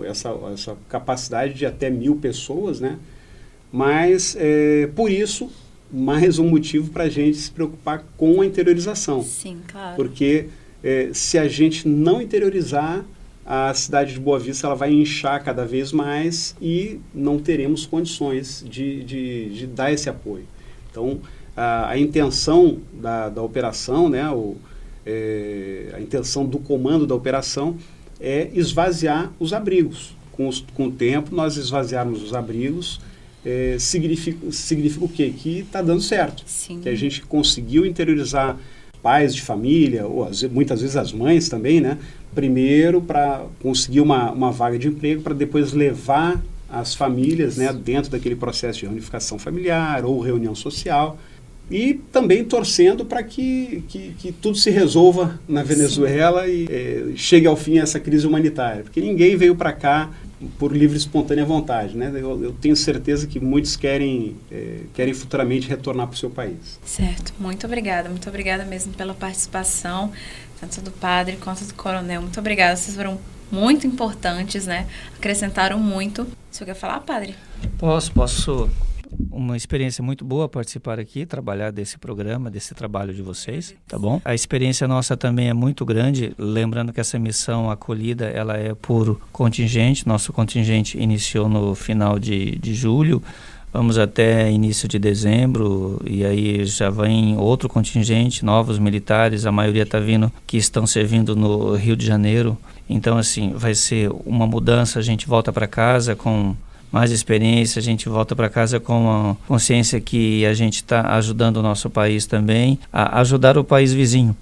essa capacidade de até 1.000 pessoas, né, mas, por isso, mais um motivo para a gente se preocupar com a interiorização. Sim, claro. Porque se a gente não interiorizar, a cidade de Boa Vista ela vai inchar cada vez mais e não teremos condições de dar esse apoio. Então, a intenção da operação, né, a intenção do comando da operação é esvaziar os abrigos. Com o tempo, nós esvaziarmos os abrigos, significa o quê? Que está dando certo. Sim. Que a gente conseguiu interiorizar pais de família, ou muitas vezes as mães também, né? Primeiro para conseguir uma vaga de emprego, para depois levar as famílias, né, dentro daquele processo de reunificação familiar ou reunião social, e também torcendo para que tudo se resolva na Venezuela. Sim. E chegue ao fim essa crise humanitária, porque ninguém veio para cá por livre e espontânea vontade, né? Eu tenho certeza que muitos querem futuramente retornar para o seu país. Certo, muito obrigada mesmo pela participação, tanto do padre quanto do coronel. Muito obrigada, vocês foram muito importantes, né? Acrescentaram muito. O senhor quer falar, padre? Posso. Uma experiência muito boa participar aqui, trabalhar desse programa, desse trabalho de vocês, tá bom? A experiência nossa também é muito grande, lembrando que essa missão acolhida, ela é por contingente. Nosso contingente iniciou no final de julho, Vamos até início de dezembro e aí já vem outro contingente, novos militares, a maioria está vindo, que estão servindo no Rio de Janeiro. Então, assim, vai ser uma mudança, a gente volta para casa com mais experiência, a gente volta para casa com a consciência que a gente está ajudando o nosso país também, a ajudar o país vizinho,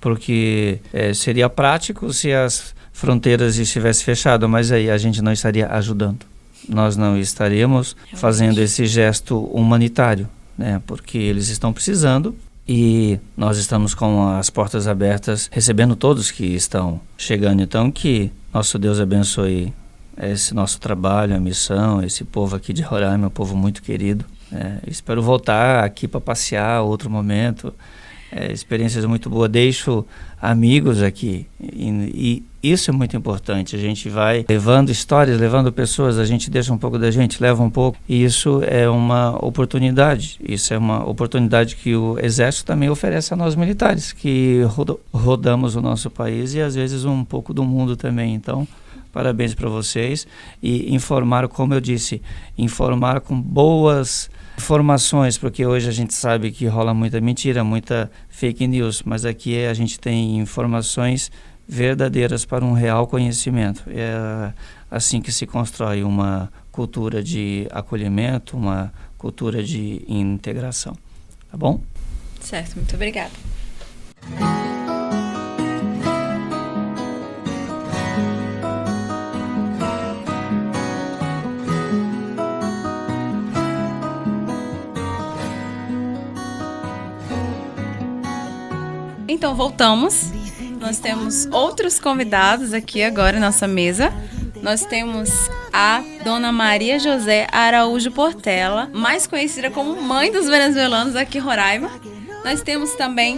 porque seria prático se as fronteiras estivessem fechadas, mas aí a gente não estaria ajudando. Nós não estaremos fazendo esse gesto humanitário, né? Porque eles estão precisando e nós estamos com as portas abertas, recebendo todos que estão chegando. Então, que nosso Deus abençoe esse nosso trabalho, a missão, esse povo aqui de Roraima, um povo muito querido. Espero voltar aqui para passear outro momento. Experiências muito boas. Deixo amigos aqui e isso é muito importante. A gente vai levando histórias, levando pessoas, a gente deixa um pouco da gente, leva um pouco, e isso é uma oportunidade. Isso é uma oportunidade que o Exército também oferece a nós militares, que rodamos o nosso país e às vezes um pouco do mundo também. Então, parabéns para vocês e informar, como eu disse, informar com boas informações, porque hoje a gente sabe que rola muita mentira, muita fake news, mas aqui a gente tem informações verdadeiras para um real conhecimento. É assim que se constrói uma cultura de acolhimento, uma cultura de integração. Tá bom? Certo, muito obrigada. Então, voltamos. Nós temos outros convidados aqui agora em nossa mesa. Nós temos a Dona Maria José Araújo Portela, mais conhecida como mãe dos venezuelanos aqui em Roraima. Nós temos também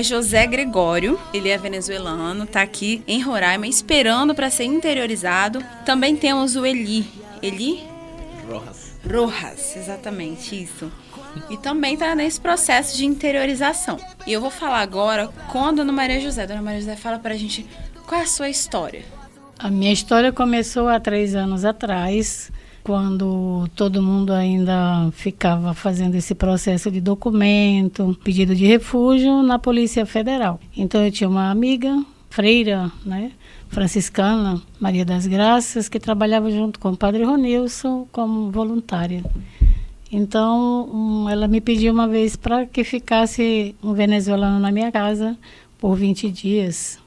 José Gregório, ele é venezuelano, está aqui em Roraima esperando para ser interiorizado. Também temos o Eli Rojas, exatamente isso. E também está nesse processo de interiorização. E eu vou falar agora com a Dona Maria José. Dona Maria José, fala pra gente qual é a sua história. A minha história começou há 3 anos atrás, quando todo mundo ainda ficava fazendo esse processo de documento, pedido de refúgio na Polícia Federal. Então eu tinha uma amiga, freira, né, franciscana, Maria das Graças, que trabalhava junto com o Padre Ronilson como voluntária. Então, ela me pediu uma vez para que ficasse um venezuelano na minha casa por 20 dias.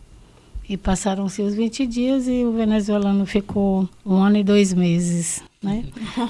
E passaram-se os 20 dias e o venezuelano ficou 1 ano e 2 meses, né?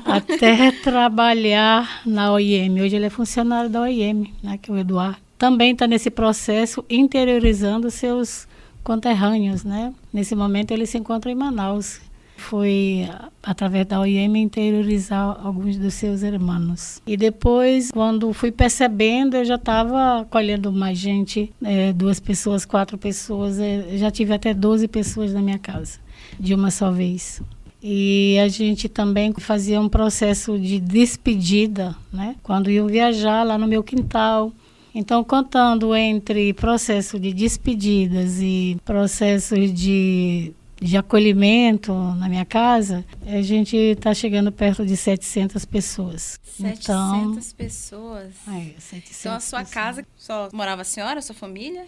Até trabalhar na OIM. Hoje ele é funcionário da OIM, né, que é o Eduardo. Também está nesse processo interiorizando seus conterrâneos, né? Nesse momento ele se encontra em Manaus. Foi através da OIM interiorizar alguns dos seus irmãos. E depois, quando fui percebendo, eu já estava acolhendo mais gente, 2 pessoas, 4 pessoas, já tive até 12 pessoas na minha casa, de uma só vez. E a gente também fazia um processo de despedida, né? Quando iam viajar lá no meu quintal. Então, contando entre processo de despedidas e processos de acolhimento na minha casa, a gente está chegando perto de 700 pessoas. 700 pessoas? 700 então, a sua pessoas. casa, só morava a senhora, a sua família?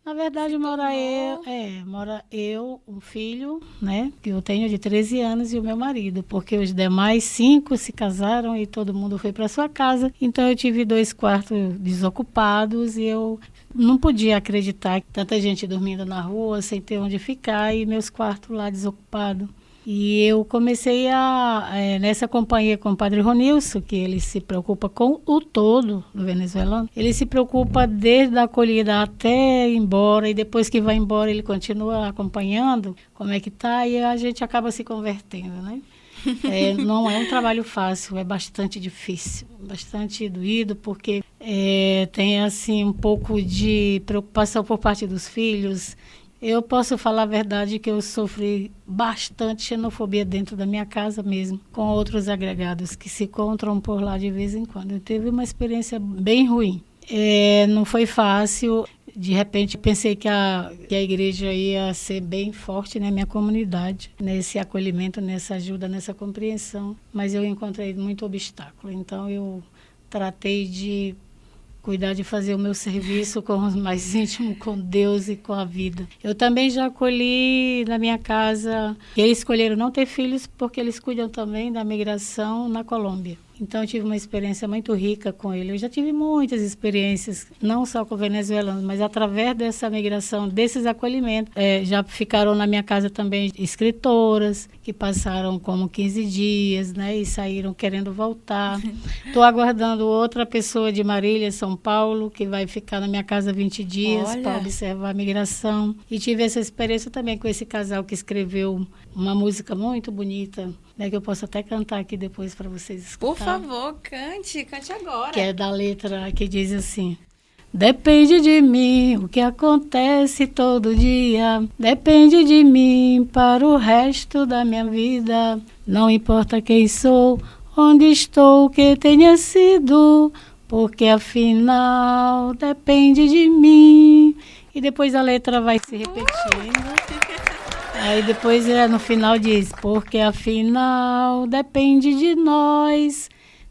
Na verdade, mora eu, um filho, né, que eu tenho de 13 anos, e o meu marido, porque os demais 5 se casaram e todo mundo foi para sua casa. Então, eu tive 2 quartos desocupados e eu não podia acreditar que tanta gente dormindo na rua, sem ter onde ficar, e meus quartos lá desocupados. E eu comecei nessa companhia com o Padre Ronilson, que ele se preocupa com o todo do venezuelano. Ele se preocupa desde a acolhida até ir embora, e depois que vai embora ele continua acompanhando como é que está, e a gente acaba se convertendo, né? Não é um trabalho fácil, é bastante difícil, bastante doído, porque tem assim um pouco de preocupação por parte dos filhos. Eu posso falar a verdade que eu sofri bastante xenofobia dentro da minha casa mesmo, com outros agregados que se encontram por lá de vez em quando. Eu tive uma experiência bem ruim. Não foi fácil De repente, pensei que a igreja ia ser bem forte na minha comunidade, nesse acolhimento, nessa ajuda, nessa compreensão, mas eu encontrei muito obstáculo. Então, eu tratei de cuidar de fazer o meu serviço com os mais íntimos, com Deus e com a vida. Eu também já acolhi na minha casa, eles escolheram não ter filhos porque eles cuidam também da migração na Colômbia. Então, eu tive uma experiência muito rica com ele. Eu já tive muitas experiências, não só com venezuelanos, mas através dessa migração, desses acolhimentos. Já ficaram na minha casa também escritoras, que passaram como 15 dias, né, e saíram querendo voltar. Estou aguardando outra pessoa de Marília, São Paulo, que vai ficar na minha casa 20 dias para observar a migração. E tive essa experiência também com esse casal que escreveu uma música muito bonita, né, que eu posso até cantar aqui depois para vocês escutarem. Por favor, cante agora. Que é da letra que diz assim: depende de mim o que acontece todo dia, depende de mim para o resto da minha vida. Não importa quem sou, onde estou, o que tenha sido, porque afinal depende de mim. E depois a letra vai se repetindo. Aí depois no final diz, porque afinal depende de nós.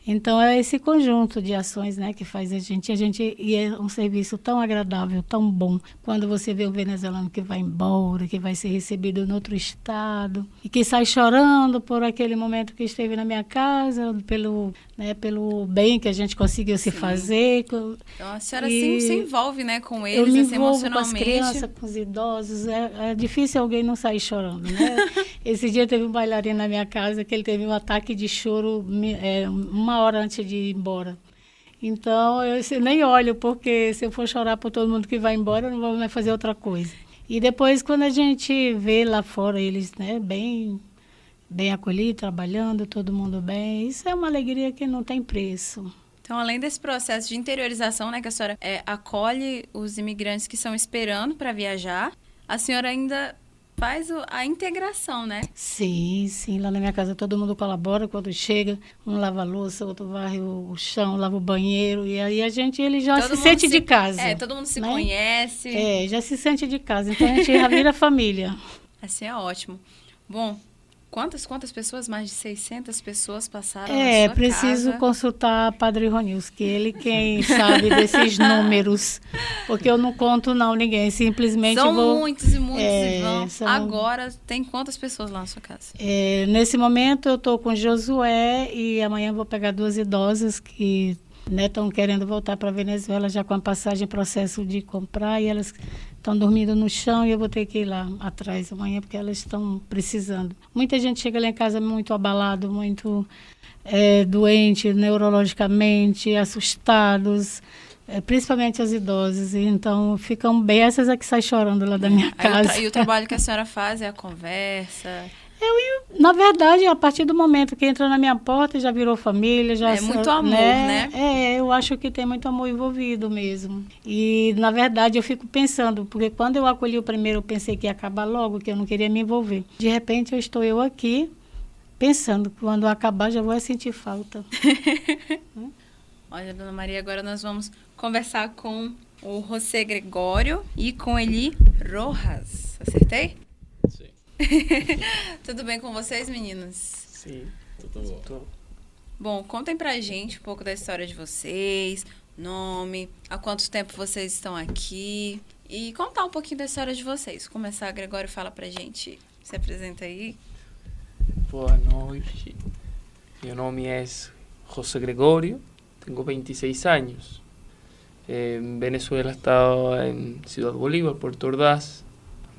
Então é esse conjunto de ações, né, que faz e é um serviço tão agradável, tão bom, quando você vê um venezuelano que vai embora, que vai ser recebido em outro estado, e que sai chorando por aquele momento que esteve na minha casa, pelo bem que a gente conseguiu se fazer. Então a senhora se envolve, né, com eles, eu me envolvo emocionalmente. Com as crianças, com os idosos, é difícil alguém não sair chorando, né? Esse dia teve um bailarino na minha casa que ele teve um ataque de choro uma hora antes de ir embora. Então, eu nem olho, porque se eu for chorar por todo mundo que vai embora, eu não vou mais fazer outra coisa. E depois, quando a gente vê lá fora eles, né, bem acolhidos, trabalhando, todo mundo bem, isso é uma alegria que não tem preço. Então, além desse processo de interiorização, né, que a senhora acolhe os imigrantes que estão esperando para viajar, a senhora ainda faz a integração, né? Sim. Lá na minha casa todo mundo colabora. Quando chega, um lava a louça, outro varre o chão, lava o banheiro. E aí ele já se sente de casa. Todo mundo se conhece. Já se sente de casa. Então a gente já vira família. Assim é ótimo. Bom, quantas pessoas? Mais de 600 pessoas passaram na sua casa? Preciso consultar Padre Ronilski, ele quem sabe desses números, porque eu não conto ninguém, simplesmente são vou... muitos e vão. Agora, tem quantas pessoas lá na sua casa? Nesse momento eu estou com Josué e amanhã vou pegar 2 idosas que estão querendo voltar para a Venezuela já com a passagem em processo de comprar, e elas estão dormindo no chão e eu vou ter que ir lá atrás amanhã porque elas estão precisando. Muita gente chega lá em casa muito abalado, muito doente neurologicamente, assustados, principalmente os idosos. Então ficam bem, essas é que saem chorando lá da minha casa. E o trabalho que a senhora faz é a conversa? Na verdade, a partir do momento que entra na minha porta, já virou família. Já muito amor, né? Eu acho que tem muito amor envolvido mesmo. E, na verdade, eu fico pensando, porque quando eu acolhi o primeiro, eu pensei que ia acabar logo, que eu não queria me envolver. De repente, estou aqui, pensando que quando acabar, já vou sentir falta. Olha, Dona Maria, agora nós vamos conversar com o José Gregório e com Eli Rojas. Acertei? Tudo bem com vocês, meninos? Sim, tudo bom. Bom, contem pra gente um pouco da história de vocês, nome, há quanto tempo vocês estão aqui e contar um pouquinho da história de vocês. Começar, Gregório, fala pra gente, se apresenta aí. Boa noite, meu nome é José Gregorio, tenho 26 anos. En Venezuela estaba en Ciudad Bolívar, Puerto Ordaz.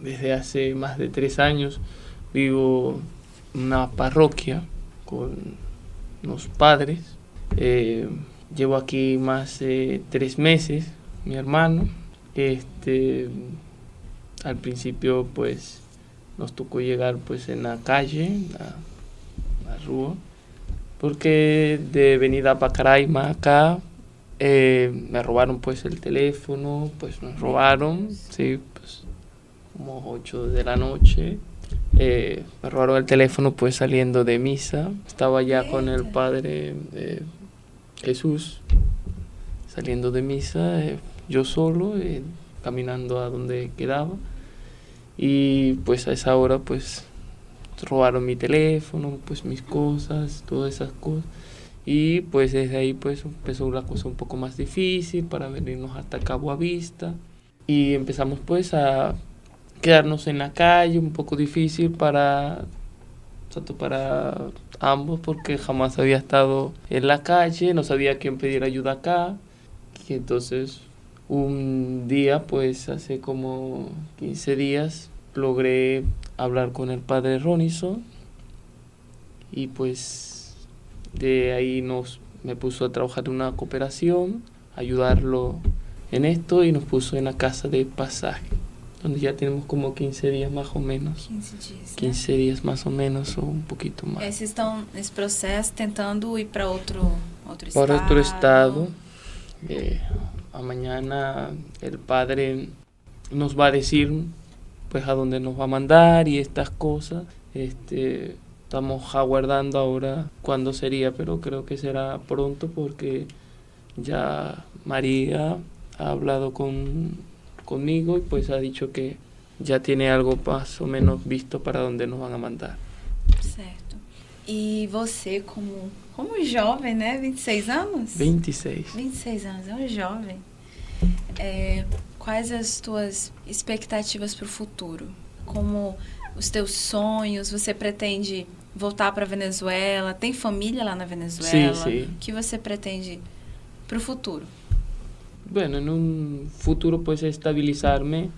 Desde hace más de 3 años vivo en una parroquia con unos padres. Llevo aquí más de 3 meses, mi hermano. Al principio pues nos tocó llegar pues en la calle, la rúa, porque de venida a Pacaraima acá me robaron pues el teléfono, pues nos robaron, sí, pues como 8 de la noche. Me robaron el teléfono pues saliendo de misa. Estaba ya con el padre Jesús saliendo de misa, yo solo. caminando a donde quedaba. Y pues a esa hora pues robaron mi teléfono, pues mis cosas, todas esas cosas. Y pues desde ahí pues empezó la cosa un poco más difícil para venirnos hasta Cabo Vista. Y empezamos pues a quedarnos en la calle, un poco difícil tanto para ambos, porque jamás había estado en la calle, no sabía a quién pedir ayuda acá. Y entonces un día, pues hace como 15 días, logré hablar con el padre Ronison y pues de ahí me puso a trabajar en una cooperación, ayudarlo en esto, y nos puso en la casa de pasaje, donde ya tenemos como 15 días más o menos. 15 dias. 15 días más o menos, ou um pouquinho E aí mais. vocês estão nesse processo tentando ir para outro estado. Para otro estado. Mañana el padre nos va a decir pues a dónde nos va a mandar y estas cosas. Estamos aguardando ahora cuándo sería, pero creo que será pronto, porque ya María ha hablado conmigo y pues ha dicho que ya tiene algo más o menos visto para dónde nos van a mandar. Certo. E você, como jovem, né? 26 anos? 26. 26 anos, é um jovem. Quais as tuas expectativas para o futuro? Como os teus sonhos? Você pretende voltar para a Venezuela? Tem família lá na Venezuela? Sí. O que você pretende para o futuro? Bueno, en un futuro pues estabilizarme,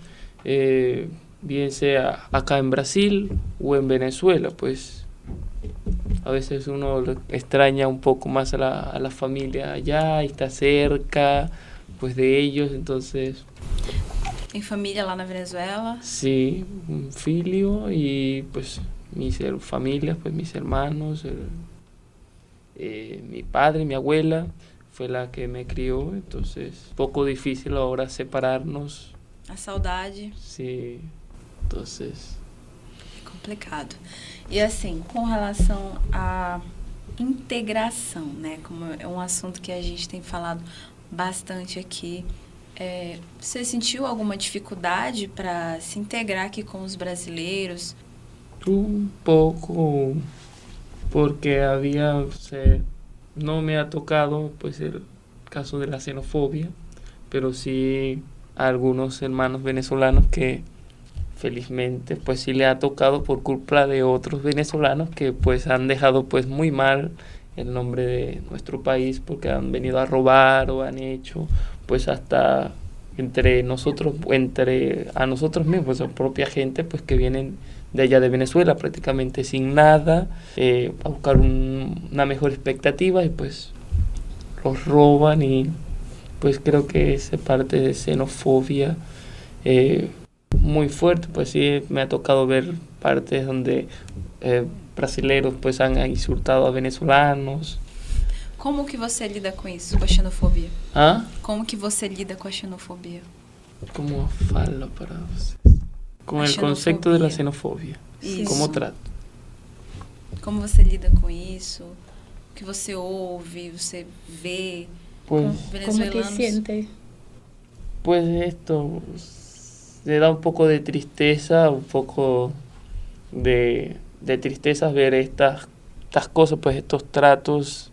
bien sea acá en Brasil o en Venezuela, pues a veces uno extraña un poco más a la familia allá y está cerca pues de ellos, entonces... Tem família lá na Venezuela? Sí, un filio y pues mis familias, pues mis hermanos, mi padre, mi abuela fue la que me crió, entonces poco difícil ahora separarnos. A saudade. Sí, entonces... Complicado. E assim, com relação à integração, né? Como é um assunto que a gente tem falado bastante aqui, você sentiu alguma dificuldade para se integrar aqui com os brasileiros? Un poco, porque no me ha tocado pues el caso de la xenofobia, pero sí a algunos hermanos venezolanos que felizmente pues sí le ha tocado por culpa de otros venezolanos que pues han dejado pues muy mal el nombre de nuestro país, porque han venido a robar o han hecho pues hasta a nosotros mismos, a propia gente pues que vienen de allá de Venezuela prácticamente sin nada, a buscar una mejor expectativa, y pues los roban, y pues creo que esa parte de xenofobia muy fuerte, pues sí me ha tocado ver partes donde brasileiros pues han insultado a venezolanos. Como que você lida com isso, com a xenofobia? ¿Ah? Como que você lida com a xenofobia? ¿Cómo falo para vocês? Con A el concepto de la xenofobia. xenofobia. Isso. ¿Cómo trato? Como você lida com isso? O que você ouve, você vê? Pues, ¿Cómo te Venezuelanos. sientes? pues esto le da un poco de tristeza, un poco de tristeza ver estas cosas, pues estos tratos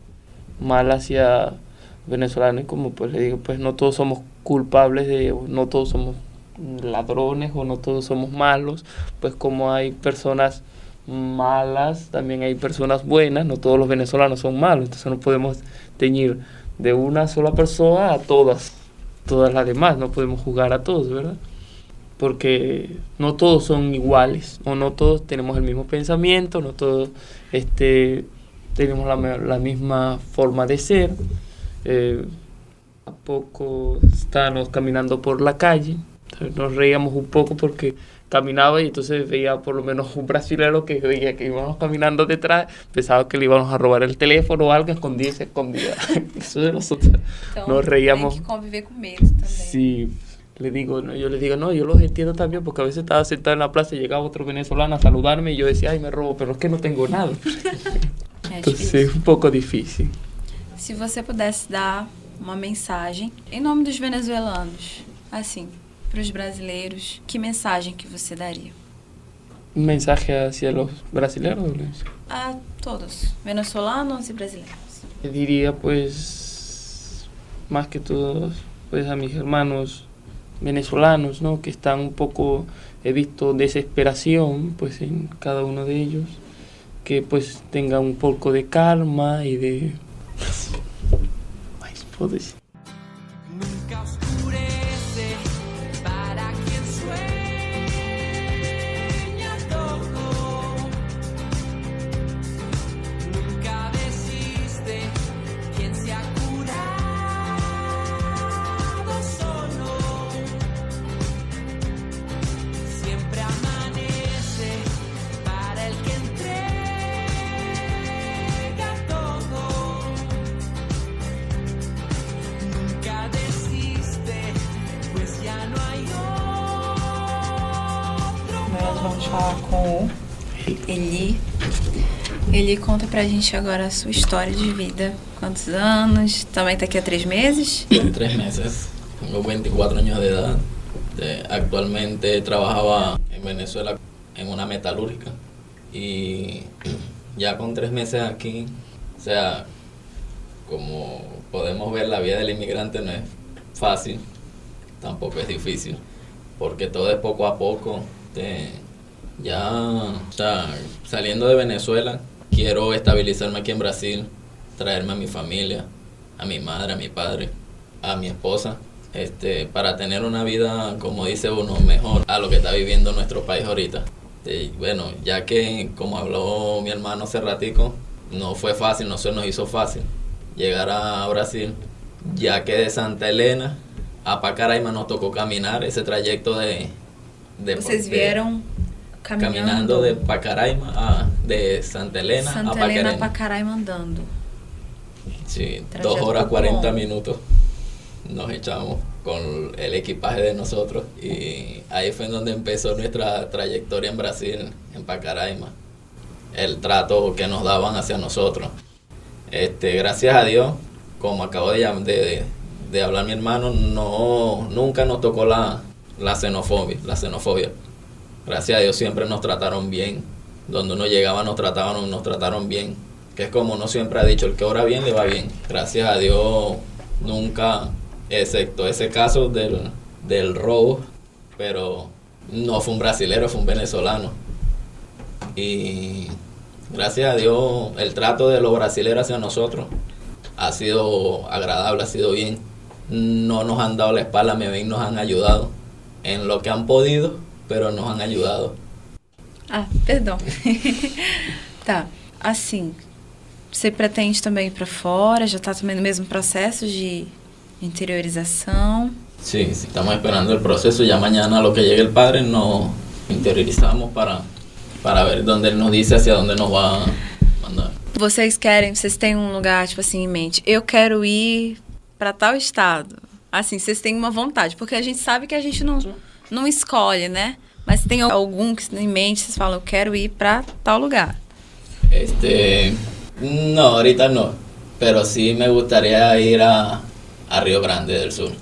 mal hacia venezolanos, y como pues le digo, pues no todos somos culpables no todos somos ladrones o no todos somos malos, pues como hay personas malas, también hay personas buenas, no todos los venezolanos son malos, entonces no podemos teñir de una sola persona a todas las demás, no podemos juzgar a todos, ¿verdad? Porque no todos son iguales, o no todos tenemos el mismo pensamiento, no todos tenemos la misma forma de ser. A poco estábamos caminando por la calle, nos reíamos un poco porque caminaba y entonces veía por lo menos un brasilero que veía que íbamos caminando detrás, pensaba que le íbamos a robar el teléfono o algo, escondía y se escondía. Eso de nosotros Então, nos reíamos. tem que conviver com medo também. Sí, yo les digo, no, yo los entiendo también, porque a veces estaba sentado en la plaza y llegaba otro venezolano a saludarme y yo decía, ay, me robo, pero es que no tengo nada. Entonces es un poco difícil. Se você pudesse dar uma mensagem em nome dos venezuelanos, assim, para os brasileiros, que mensagem que você daria? Un mensaje hacia los brasileños. A todos, venezolanos y brasileños. Diría pues más que todos pues a mis hermanos venezolanos, ¿no? Que están un poco, he visto desesperación pues en cada uno de ellos, que pues tengan un poco de calma y de más puedo decir. Nunca oscurece para quien sueña todo. Nunca desiste quien se ha curado solo. Siempre amanece para el que entrega todo. Nunca desiste, pues ya no hay otro. Agora nós vamos falar com o Eli. Eli, conta pra gente agora a sua história de vida. Quantos anos? Também tá aqui há 3 meses? 3 meses. Tengo 24 años de edad. Actualmente trabajaba en Venezuela en una metalúrgica. Y ya con 3 meses aquí, o sea, como podemos ver, la vida del inmigrante no es fácil, tampoco es difícil, porque todo es poco a poco. Ya, o sea, saliendo de Venezuela, quiero estabilizarme aquí en Brasil, traerme a mi familia, a mi madre, a mi padre, a mi esposa, para tener una vida, como dice uno, mejor a lo que está viviendo nuestro país ahorita. Bueno, ya que, como habló mi hermano hace ratico, no fue fácil, no se nos hizo fácil llegar a Brasil, ya que de Santa Elena a Pacaraima nos tocó caminar ese trayecto de Vocês vieram caminando de Pacaraima de Santa Elena a Santa Pacaraima. Helena a Pacaraima andando. Sí, Trayecto 2 horas poco 40 longo. minutos nos echamos con el equipaje de nosotros, y ahí fue donde empezó nuestra trayectoria en Brasil, en Pacaraima. El trato que nos daban hacia nosotros. Gracias a Dios, como acabo de hablar mi hermano, nunca nos tocó la xenofobia. Gracias a Dios siempre nos trataron bien. Donde uno llegaba nos trataron bien. Que es como uno siempre ha dicho, el que ora bien le va bien. Gracias a Dios nunca, excepto ese caso del robo, pero no fue un brasilero, fue un venezolano. Y gracias a Dios el trato de los brasileros hacia nosotros ha sido agradable, ha sido bien. No nos han dado la espalda, nos han ayudado en lo que han podido, pero nos han ayudado. Ah, perdão. Tá, assim, você pretende também ir pra fora? Já tá também no mesmo processo de interiorização? Sí, estamos esperando el proceso. Ya mañana, a lo que llegue el padre, nos interiorizamos para ver dónde él nos dice hacia dónde nos va a mandar. Vocês têm um lugar, tipo assim, em mente? Eu quero ir pra tal estado. Assim, vocês têm uma vontade, porque a gente sabe que a gente não escolhe, né? Mas tem algum que em mente vocês falam, eu quero ir pra tal lugar. No, ahorita no, pero sí me gustaría ir a Río Grande del Sur.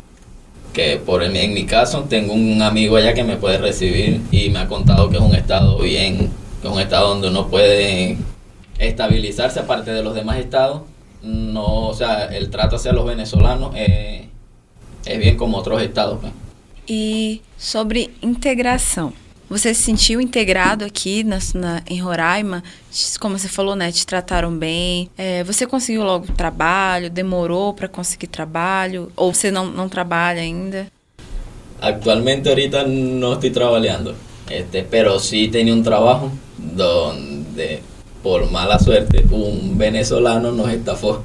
Que en mi caso tengo un amigo allá que me puede recibir y me ha contado que es un estado bien, que es un estado donde uno puede estabilizarse aparte de los demás estados. No, o sea, el trato hacia los venezolanos es bien como otros estados, pues. E sobre integração. Você se sentiu integrado aqui em Roraima? Como você falou, né? Te trataram bem. Você conseguiu logo trabalho? Demorou para conseguir trabalho? Ou você não trabalha ainda? Actualmente ahorita no estoy trabajando, pero sí tenía un trabajo donde por mala suerte un venezolano nos estafó.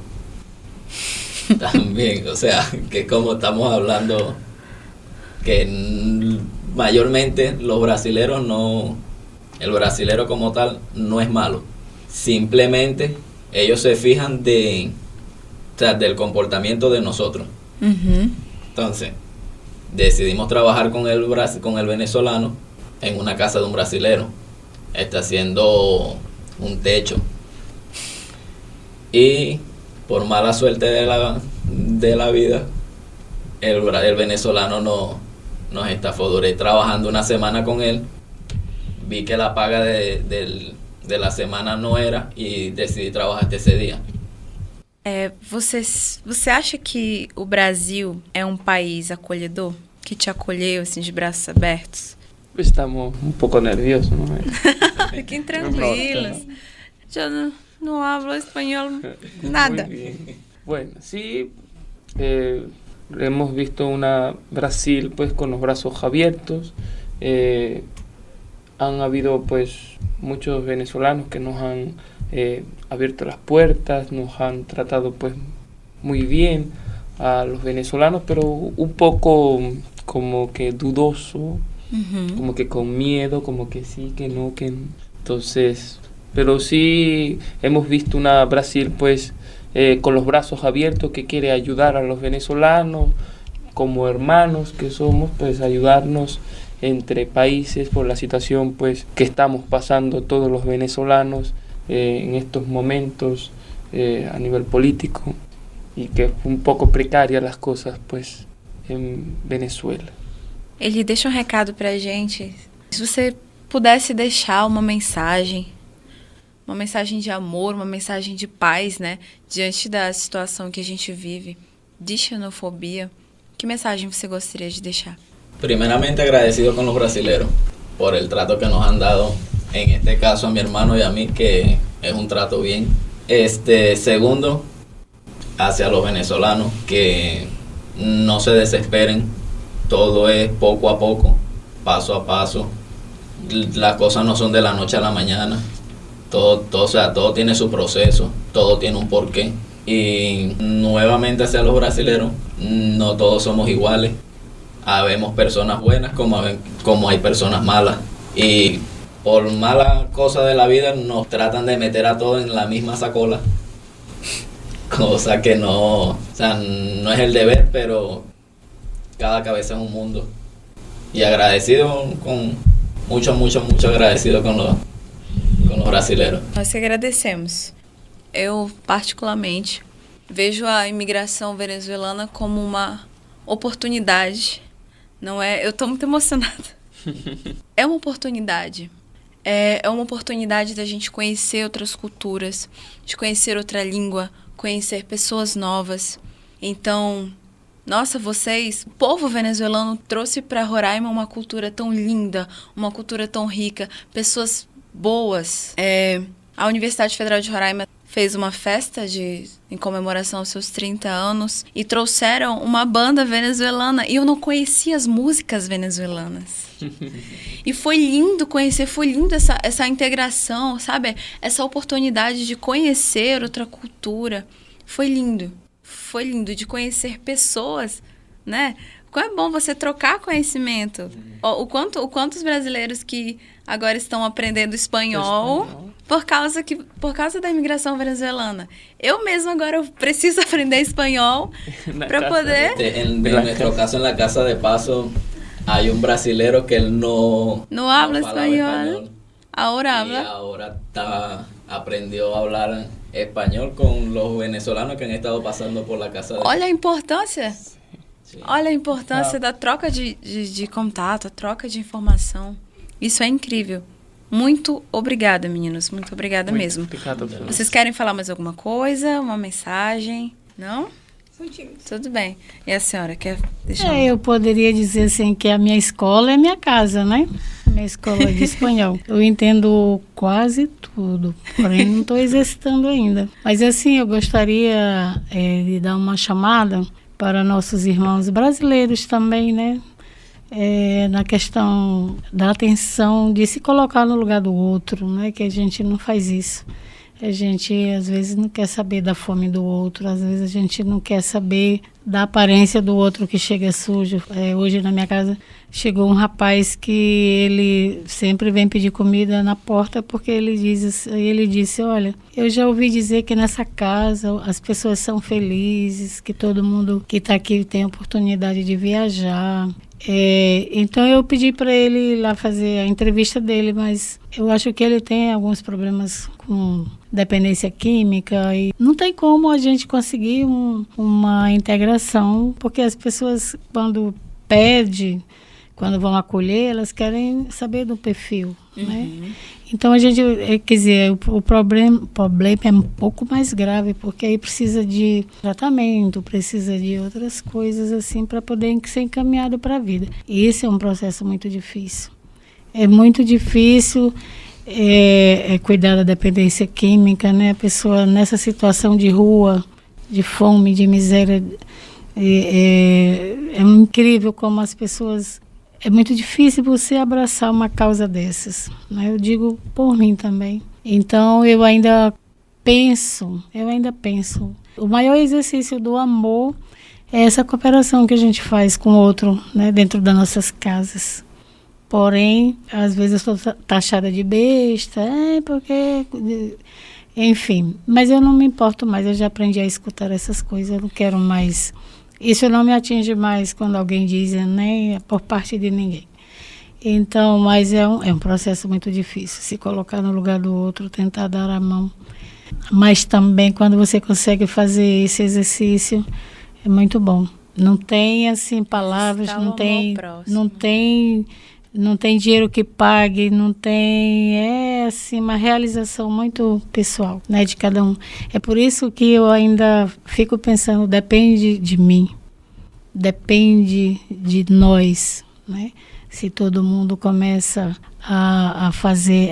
También, o sea, que como estamos hablando, que mayormente los brasileros el brasilero como tal no es malo, simplemente ellos se fijan del comportamiento de nosotros. Uhum. Entonces decidimos trabajar con el venezolano en una casa de un brasilero. Está haciendo un techo y por mala suerte de la vida el venezolano nos estafó. Duré trabajando una semana con él, vi que la paga de la semana não era e decidi trabalhar até esse dia. Você acha que o Brasil é um país acolhedor? Que te acolheu assim de braços abertos? Estamos un poco nerviosos, ¿no? Fiquem tranquilos. Eu não hablo espanhol nada. Muy bien. Bueno, sí, hemos visto una Brasil pues con los brazos abiertos. Han habido pues muchos venezolanos que nos han abierto las puertas, nos han tratado pues muy bien a los venezolanos, pero un poco como que dudoso, como que con miedo, como que sí, que no, que no. Entonces, pero sí hemos visto una Brasil pues con los brazos abiertos, que quiere ayudar a los venezolanos como hermanos que somos, pues ayudarnos entre países por la situación pues que estamos pasando todos los venezolanos en estos momentos a nivel político, y que es un poco precaria las cosas pues em Venezuela. Ele deixa recado pra gente. Se você pudesse deixar uma mensagem de amor, uma mensagem de paz, né, diante da situação que a gente vive de xenofobia, que mensagem você gostaria de deixar? Primeramente agradecido con los brasileros por el trato que nos han dado, en este caso a mi hermano y a mí, que es un trato bien. Segundo, hacia los venezolanos, que no se desesperen, todo es poco a poco, paso a paso. Las cosas no son de la noche a la mañana, todo tiene su proceso, todo tiene un porqué. Y nuevamente hacia los brasileros, no todos somos iguales. Habemos personas buenas como hay personas malas, y por mala cosa de la vida nos tratan de meter a todos en la misma sacola, cosa que no es el deber, pero cada cabeza es un mundo. Y agradecido, mucho agradecido con los brasileiros. Nós que agradecemos. Eu, particularmente, vejo a imigração venezuelana como uma oportunidade. Não é? Eu estou muito emocionada. É uma oportunidade. É uma oportunidade da gente conhecer outras culturas, de conhecer outra língua, conhecer pessoas novas. Então, nossa, vocês, o povo venezuelano trouxe para Roraima uma cultura tão linda, uma cultura tão rica, pessoas boas. A Universidade Federal de Roraima fez uma festa em comemoração aos seus 30 anos e trouxeram uma banda venezuelana, e eu não conhecia as músicas venezuelanas. E foi lindo conhecer, foi lindo essa integração, sabe? Essa oportunidade de conhecer outra cultura. Foi lindo de conhecer pessoas, né? Como é bom você trocar conhecimento. O quanto os brasileiros que agora estão aprendendo espanhol por causa da imigração venezuelana. Eu mesmo agora eu preciso aprender espanhol para poder... En nuestro caso, en la casa de paso, hay un brasilero que él no habla español. Ahora habla. Y ahora aprendió a hablar español con los venezolanos que han estado pasando por la casa de... Olha a importância. Sim. Olha a importância da troca de contato, a troca de informação. Isso é incrível. Muito obrigada, meninos. Muito obrigada mesmo. Obrigado. Vocês querem falar mais alguma coisa? Uma mensagem? Não? Tudo bem. E a senhora quer deixar? Eu poderia dizer assim que a minha escola é minha casa, né? A minha escola de espanhol. Eu entendo quase tudo, porém não estou exercitando ainda. Mas assim, eu gostaria de dar uma chamada para nossos irmãos brasileiros também, né? Na questão da atenção de se colocar no lugar do outro, né? Que a gente não faz isso. A gente, às vezes, não quer saber da fome do outro, às vezes a gente não quer saber da aparência do outro que chega sujo. Hoje, na minha casa, chegou um rapaz que ele sempre vem pedir comida na porta porque ele disse, olha, eu já ouvi dizer que nessa casa as pessoas são felizes, que todo mundo que está aqui tem a oportunidade de viajar. Então eu pedi para ele ir lá fazer a entrevista dele, mas eu acho que ele tem alguns problemas com dependência química e não tem como a gente conseguir uma integração, porque as pessoas quando pedem quando vão acolher, elas querem saber do perfil, né? Então a gente, quer dizer, o problema é um pouco mais grave, porque aí precisa de tratamento, precisa de outras coisas assim para poder ser encaminhado para a vida. E esse é um processo muito difícil. É muito difícil cuidar da dependência química, né? A pessoa nessa situação de rua, de fome, de miséria, é incrível como as pessoas... É muito difícil você abraçar uma causa dessas, né? Eu digo por mim também. Então eu ainda penso. O maior exercício do amor é essa cooperação que a gente faz com o outro, né? Dentro das nossas casas. Porém, às vezes eu estou taxada de besta, porque... Enfim, mas eu não me importo mais, eu já aprendi a escutar essas coisas, eu não quero mais... Isso não me atinge mais quando alguém diz, nem por parte de ninguém. Então, mas é um processo muito difícil, se colocar no lugar do outro, tentar dar a mão. Mas também, quando você consegue fazer esse exercício, é muito bom. Não tem, assim, palavras, não tem dinheiro que pague, não tem... É, assim, uma realização muito pessoal, né, de cada um. É por isso que eu ainda fico pensando, depende de mim, depende de nós, né? Se todo mundo começa a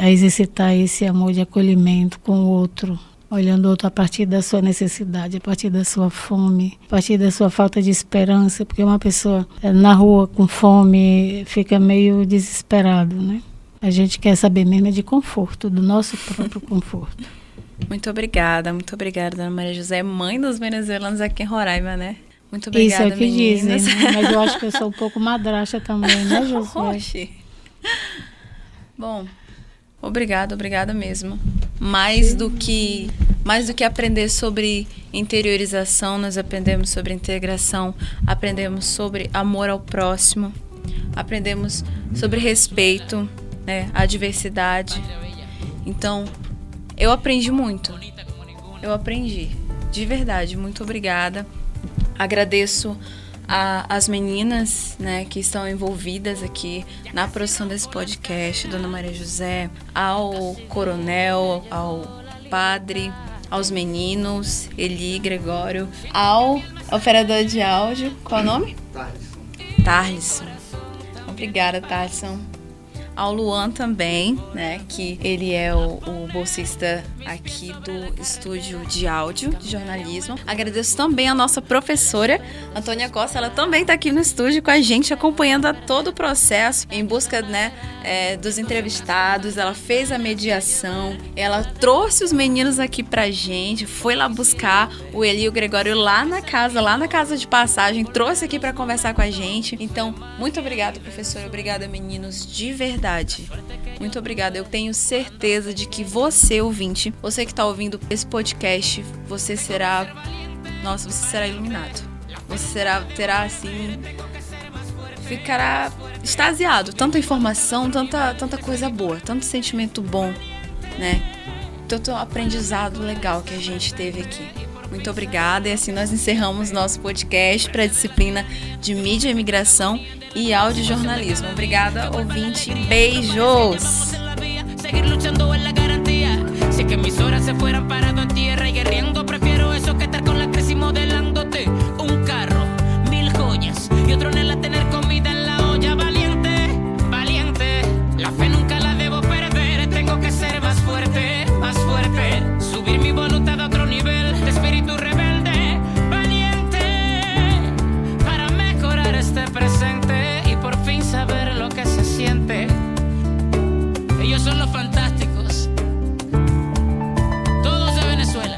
exercitar esse amor de acolhimento com o outro, olhando o outro a partir da sua necessidade, a partir da sua fome, a partir da sua falta de esperança, porque uma pessoa na rua com fome fica meio desesperado, né? A gente quer saber mesmo de conforto, do nosso próprio conforto. Muito obrigada, Dona Maria José, mãe dos venezuelanos aqui em Roraima, né? Muito obrigada, isso é o que meninas. dizem, né? Mas eu acho que eu sou um pouco madrasta também, né, Josué? Oxi. Bom, obrigada mesmo. Mais do que aprender sobre interiorização, nós aprendemos sobre integração, aprendemos sobre amor ao próximo, aprendemos sobre respeito, né, à diversidade. Então, eu aprendi muito. De verdade, muito obrigada. Agradeço as meninas, né, que estão envolvidas aqui na produção desse podcast, Dona Maria José, ao coronel, ao padre, aos meninos, Eli, Gregório, ao operador de áudio, qual é o nome? Tarlisson. Obrigada, Tarlisson. Ao Luan também, né, que ele é o bolsista aqui do estúdio de áudio, de jornalismo. Agradeço também a nossa professora, Antônia Costa, ela também está aqui no estúdio com a gente, acompanhando todo o processo, em busca, né, dos entrevistados. Ela fez a mediação, ela trouxe os meninos aqui pra gente, foi lá buscar o Eli e o Gregório lá na casa de passagem, trouxe aqui para conversar com a gente. Então, muito obrigada, professora, obrigada, meninos, de verdade. Muito obrigada. Eu tenho certeza de que você, ouvinte, você que está ouvindo esse podcast, você será iluminado. Você terá assim, ficará extasiado. Tanta informação, tanta coisa boa, tanto sentimento bom, né? Tanto aprendizado legal que a gente teve aqui. Muito obrigada. E assim nós encerramos nosso podcast para a disciplina de mídia e imigração y audiojornalismo. Obrigada, ouvinte. Beijos. Seguir luchando es la garantía. Si es que mis horas se fueran parado en tierra y guerreando, prefiero eso que estar con la crisis modelándote. Un carro, 1000 joyas y otro anhela tener comida en la olla. Valiente, valiente. La fe nunca la debo perder. Tengo que ser más fuerte, subir mi voluntad a otro nivel de espíritu rebelde. Valiente para mejorar este presente y por fin saber lo que se siente. Ellos son los fantásticos, todos de Venezuela.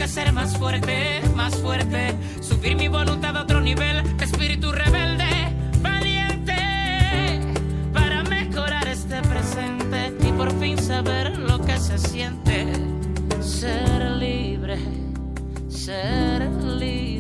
que ser más fuerte, subir mi voluntad a otro nivel, espíritu rebelde, valiente, para mejorar este presente y por fin saber lo que se siente, ser libre, ser libre.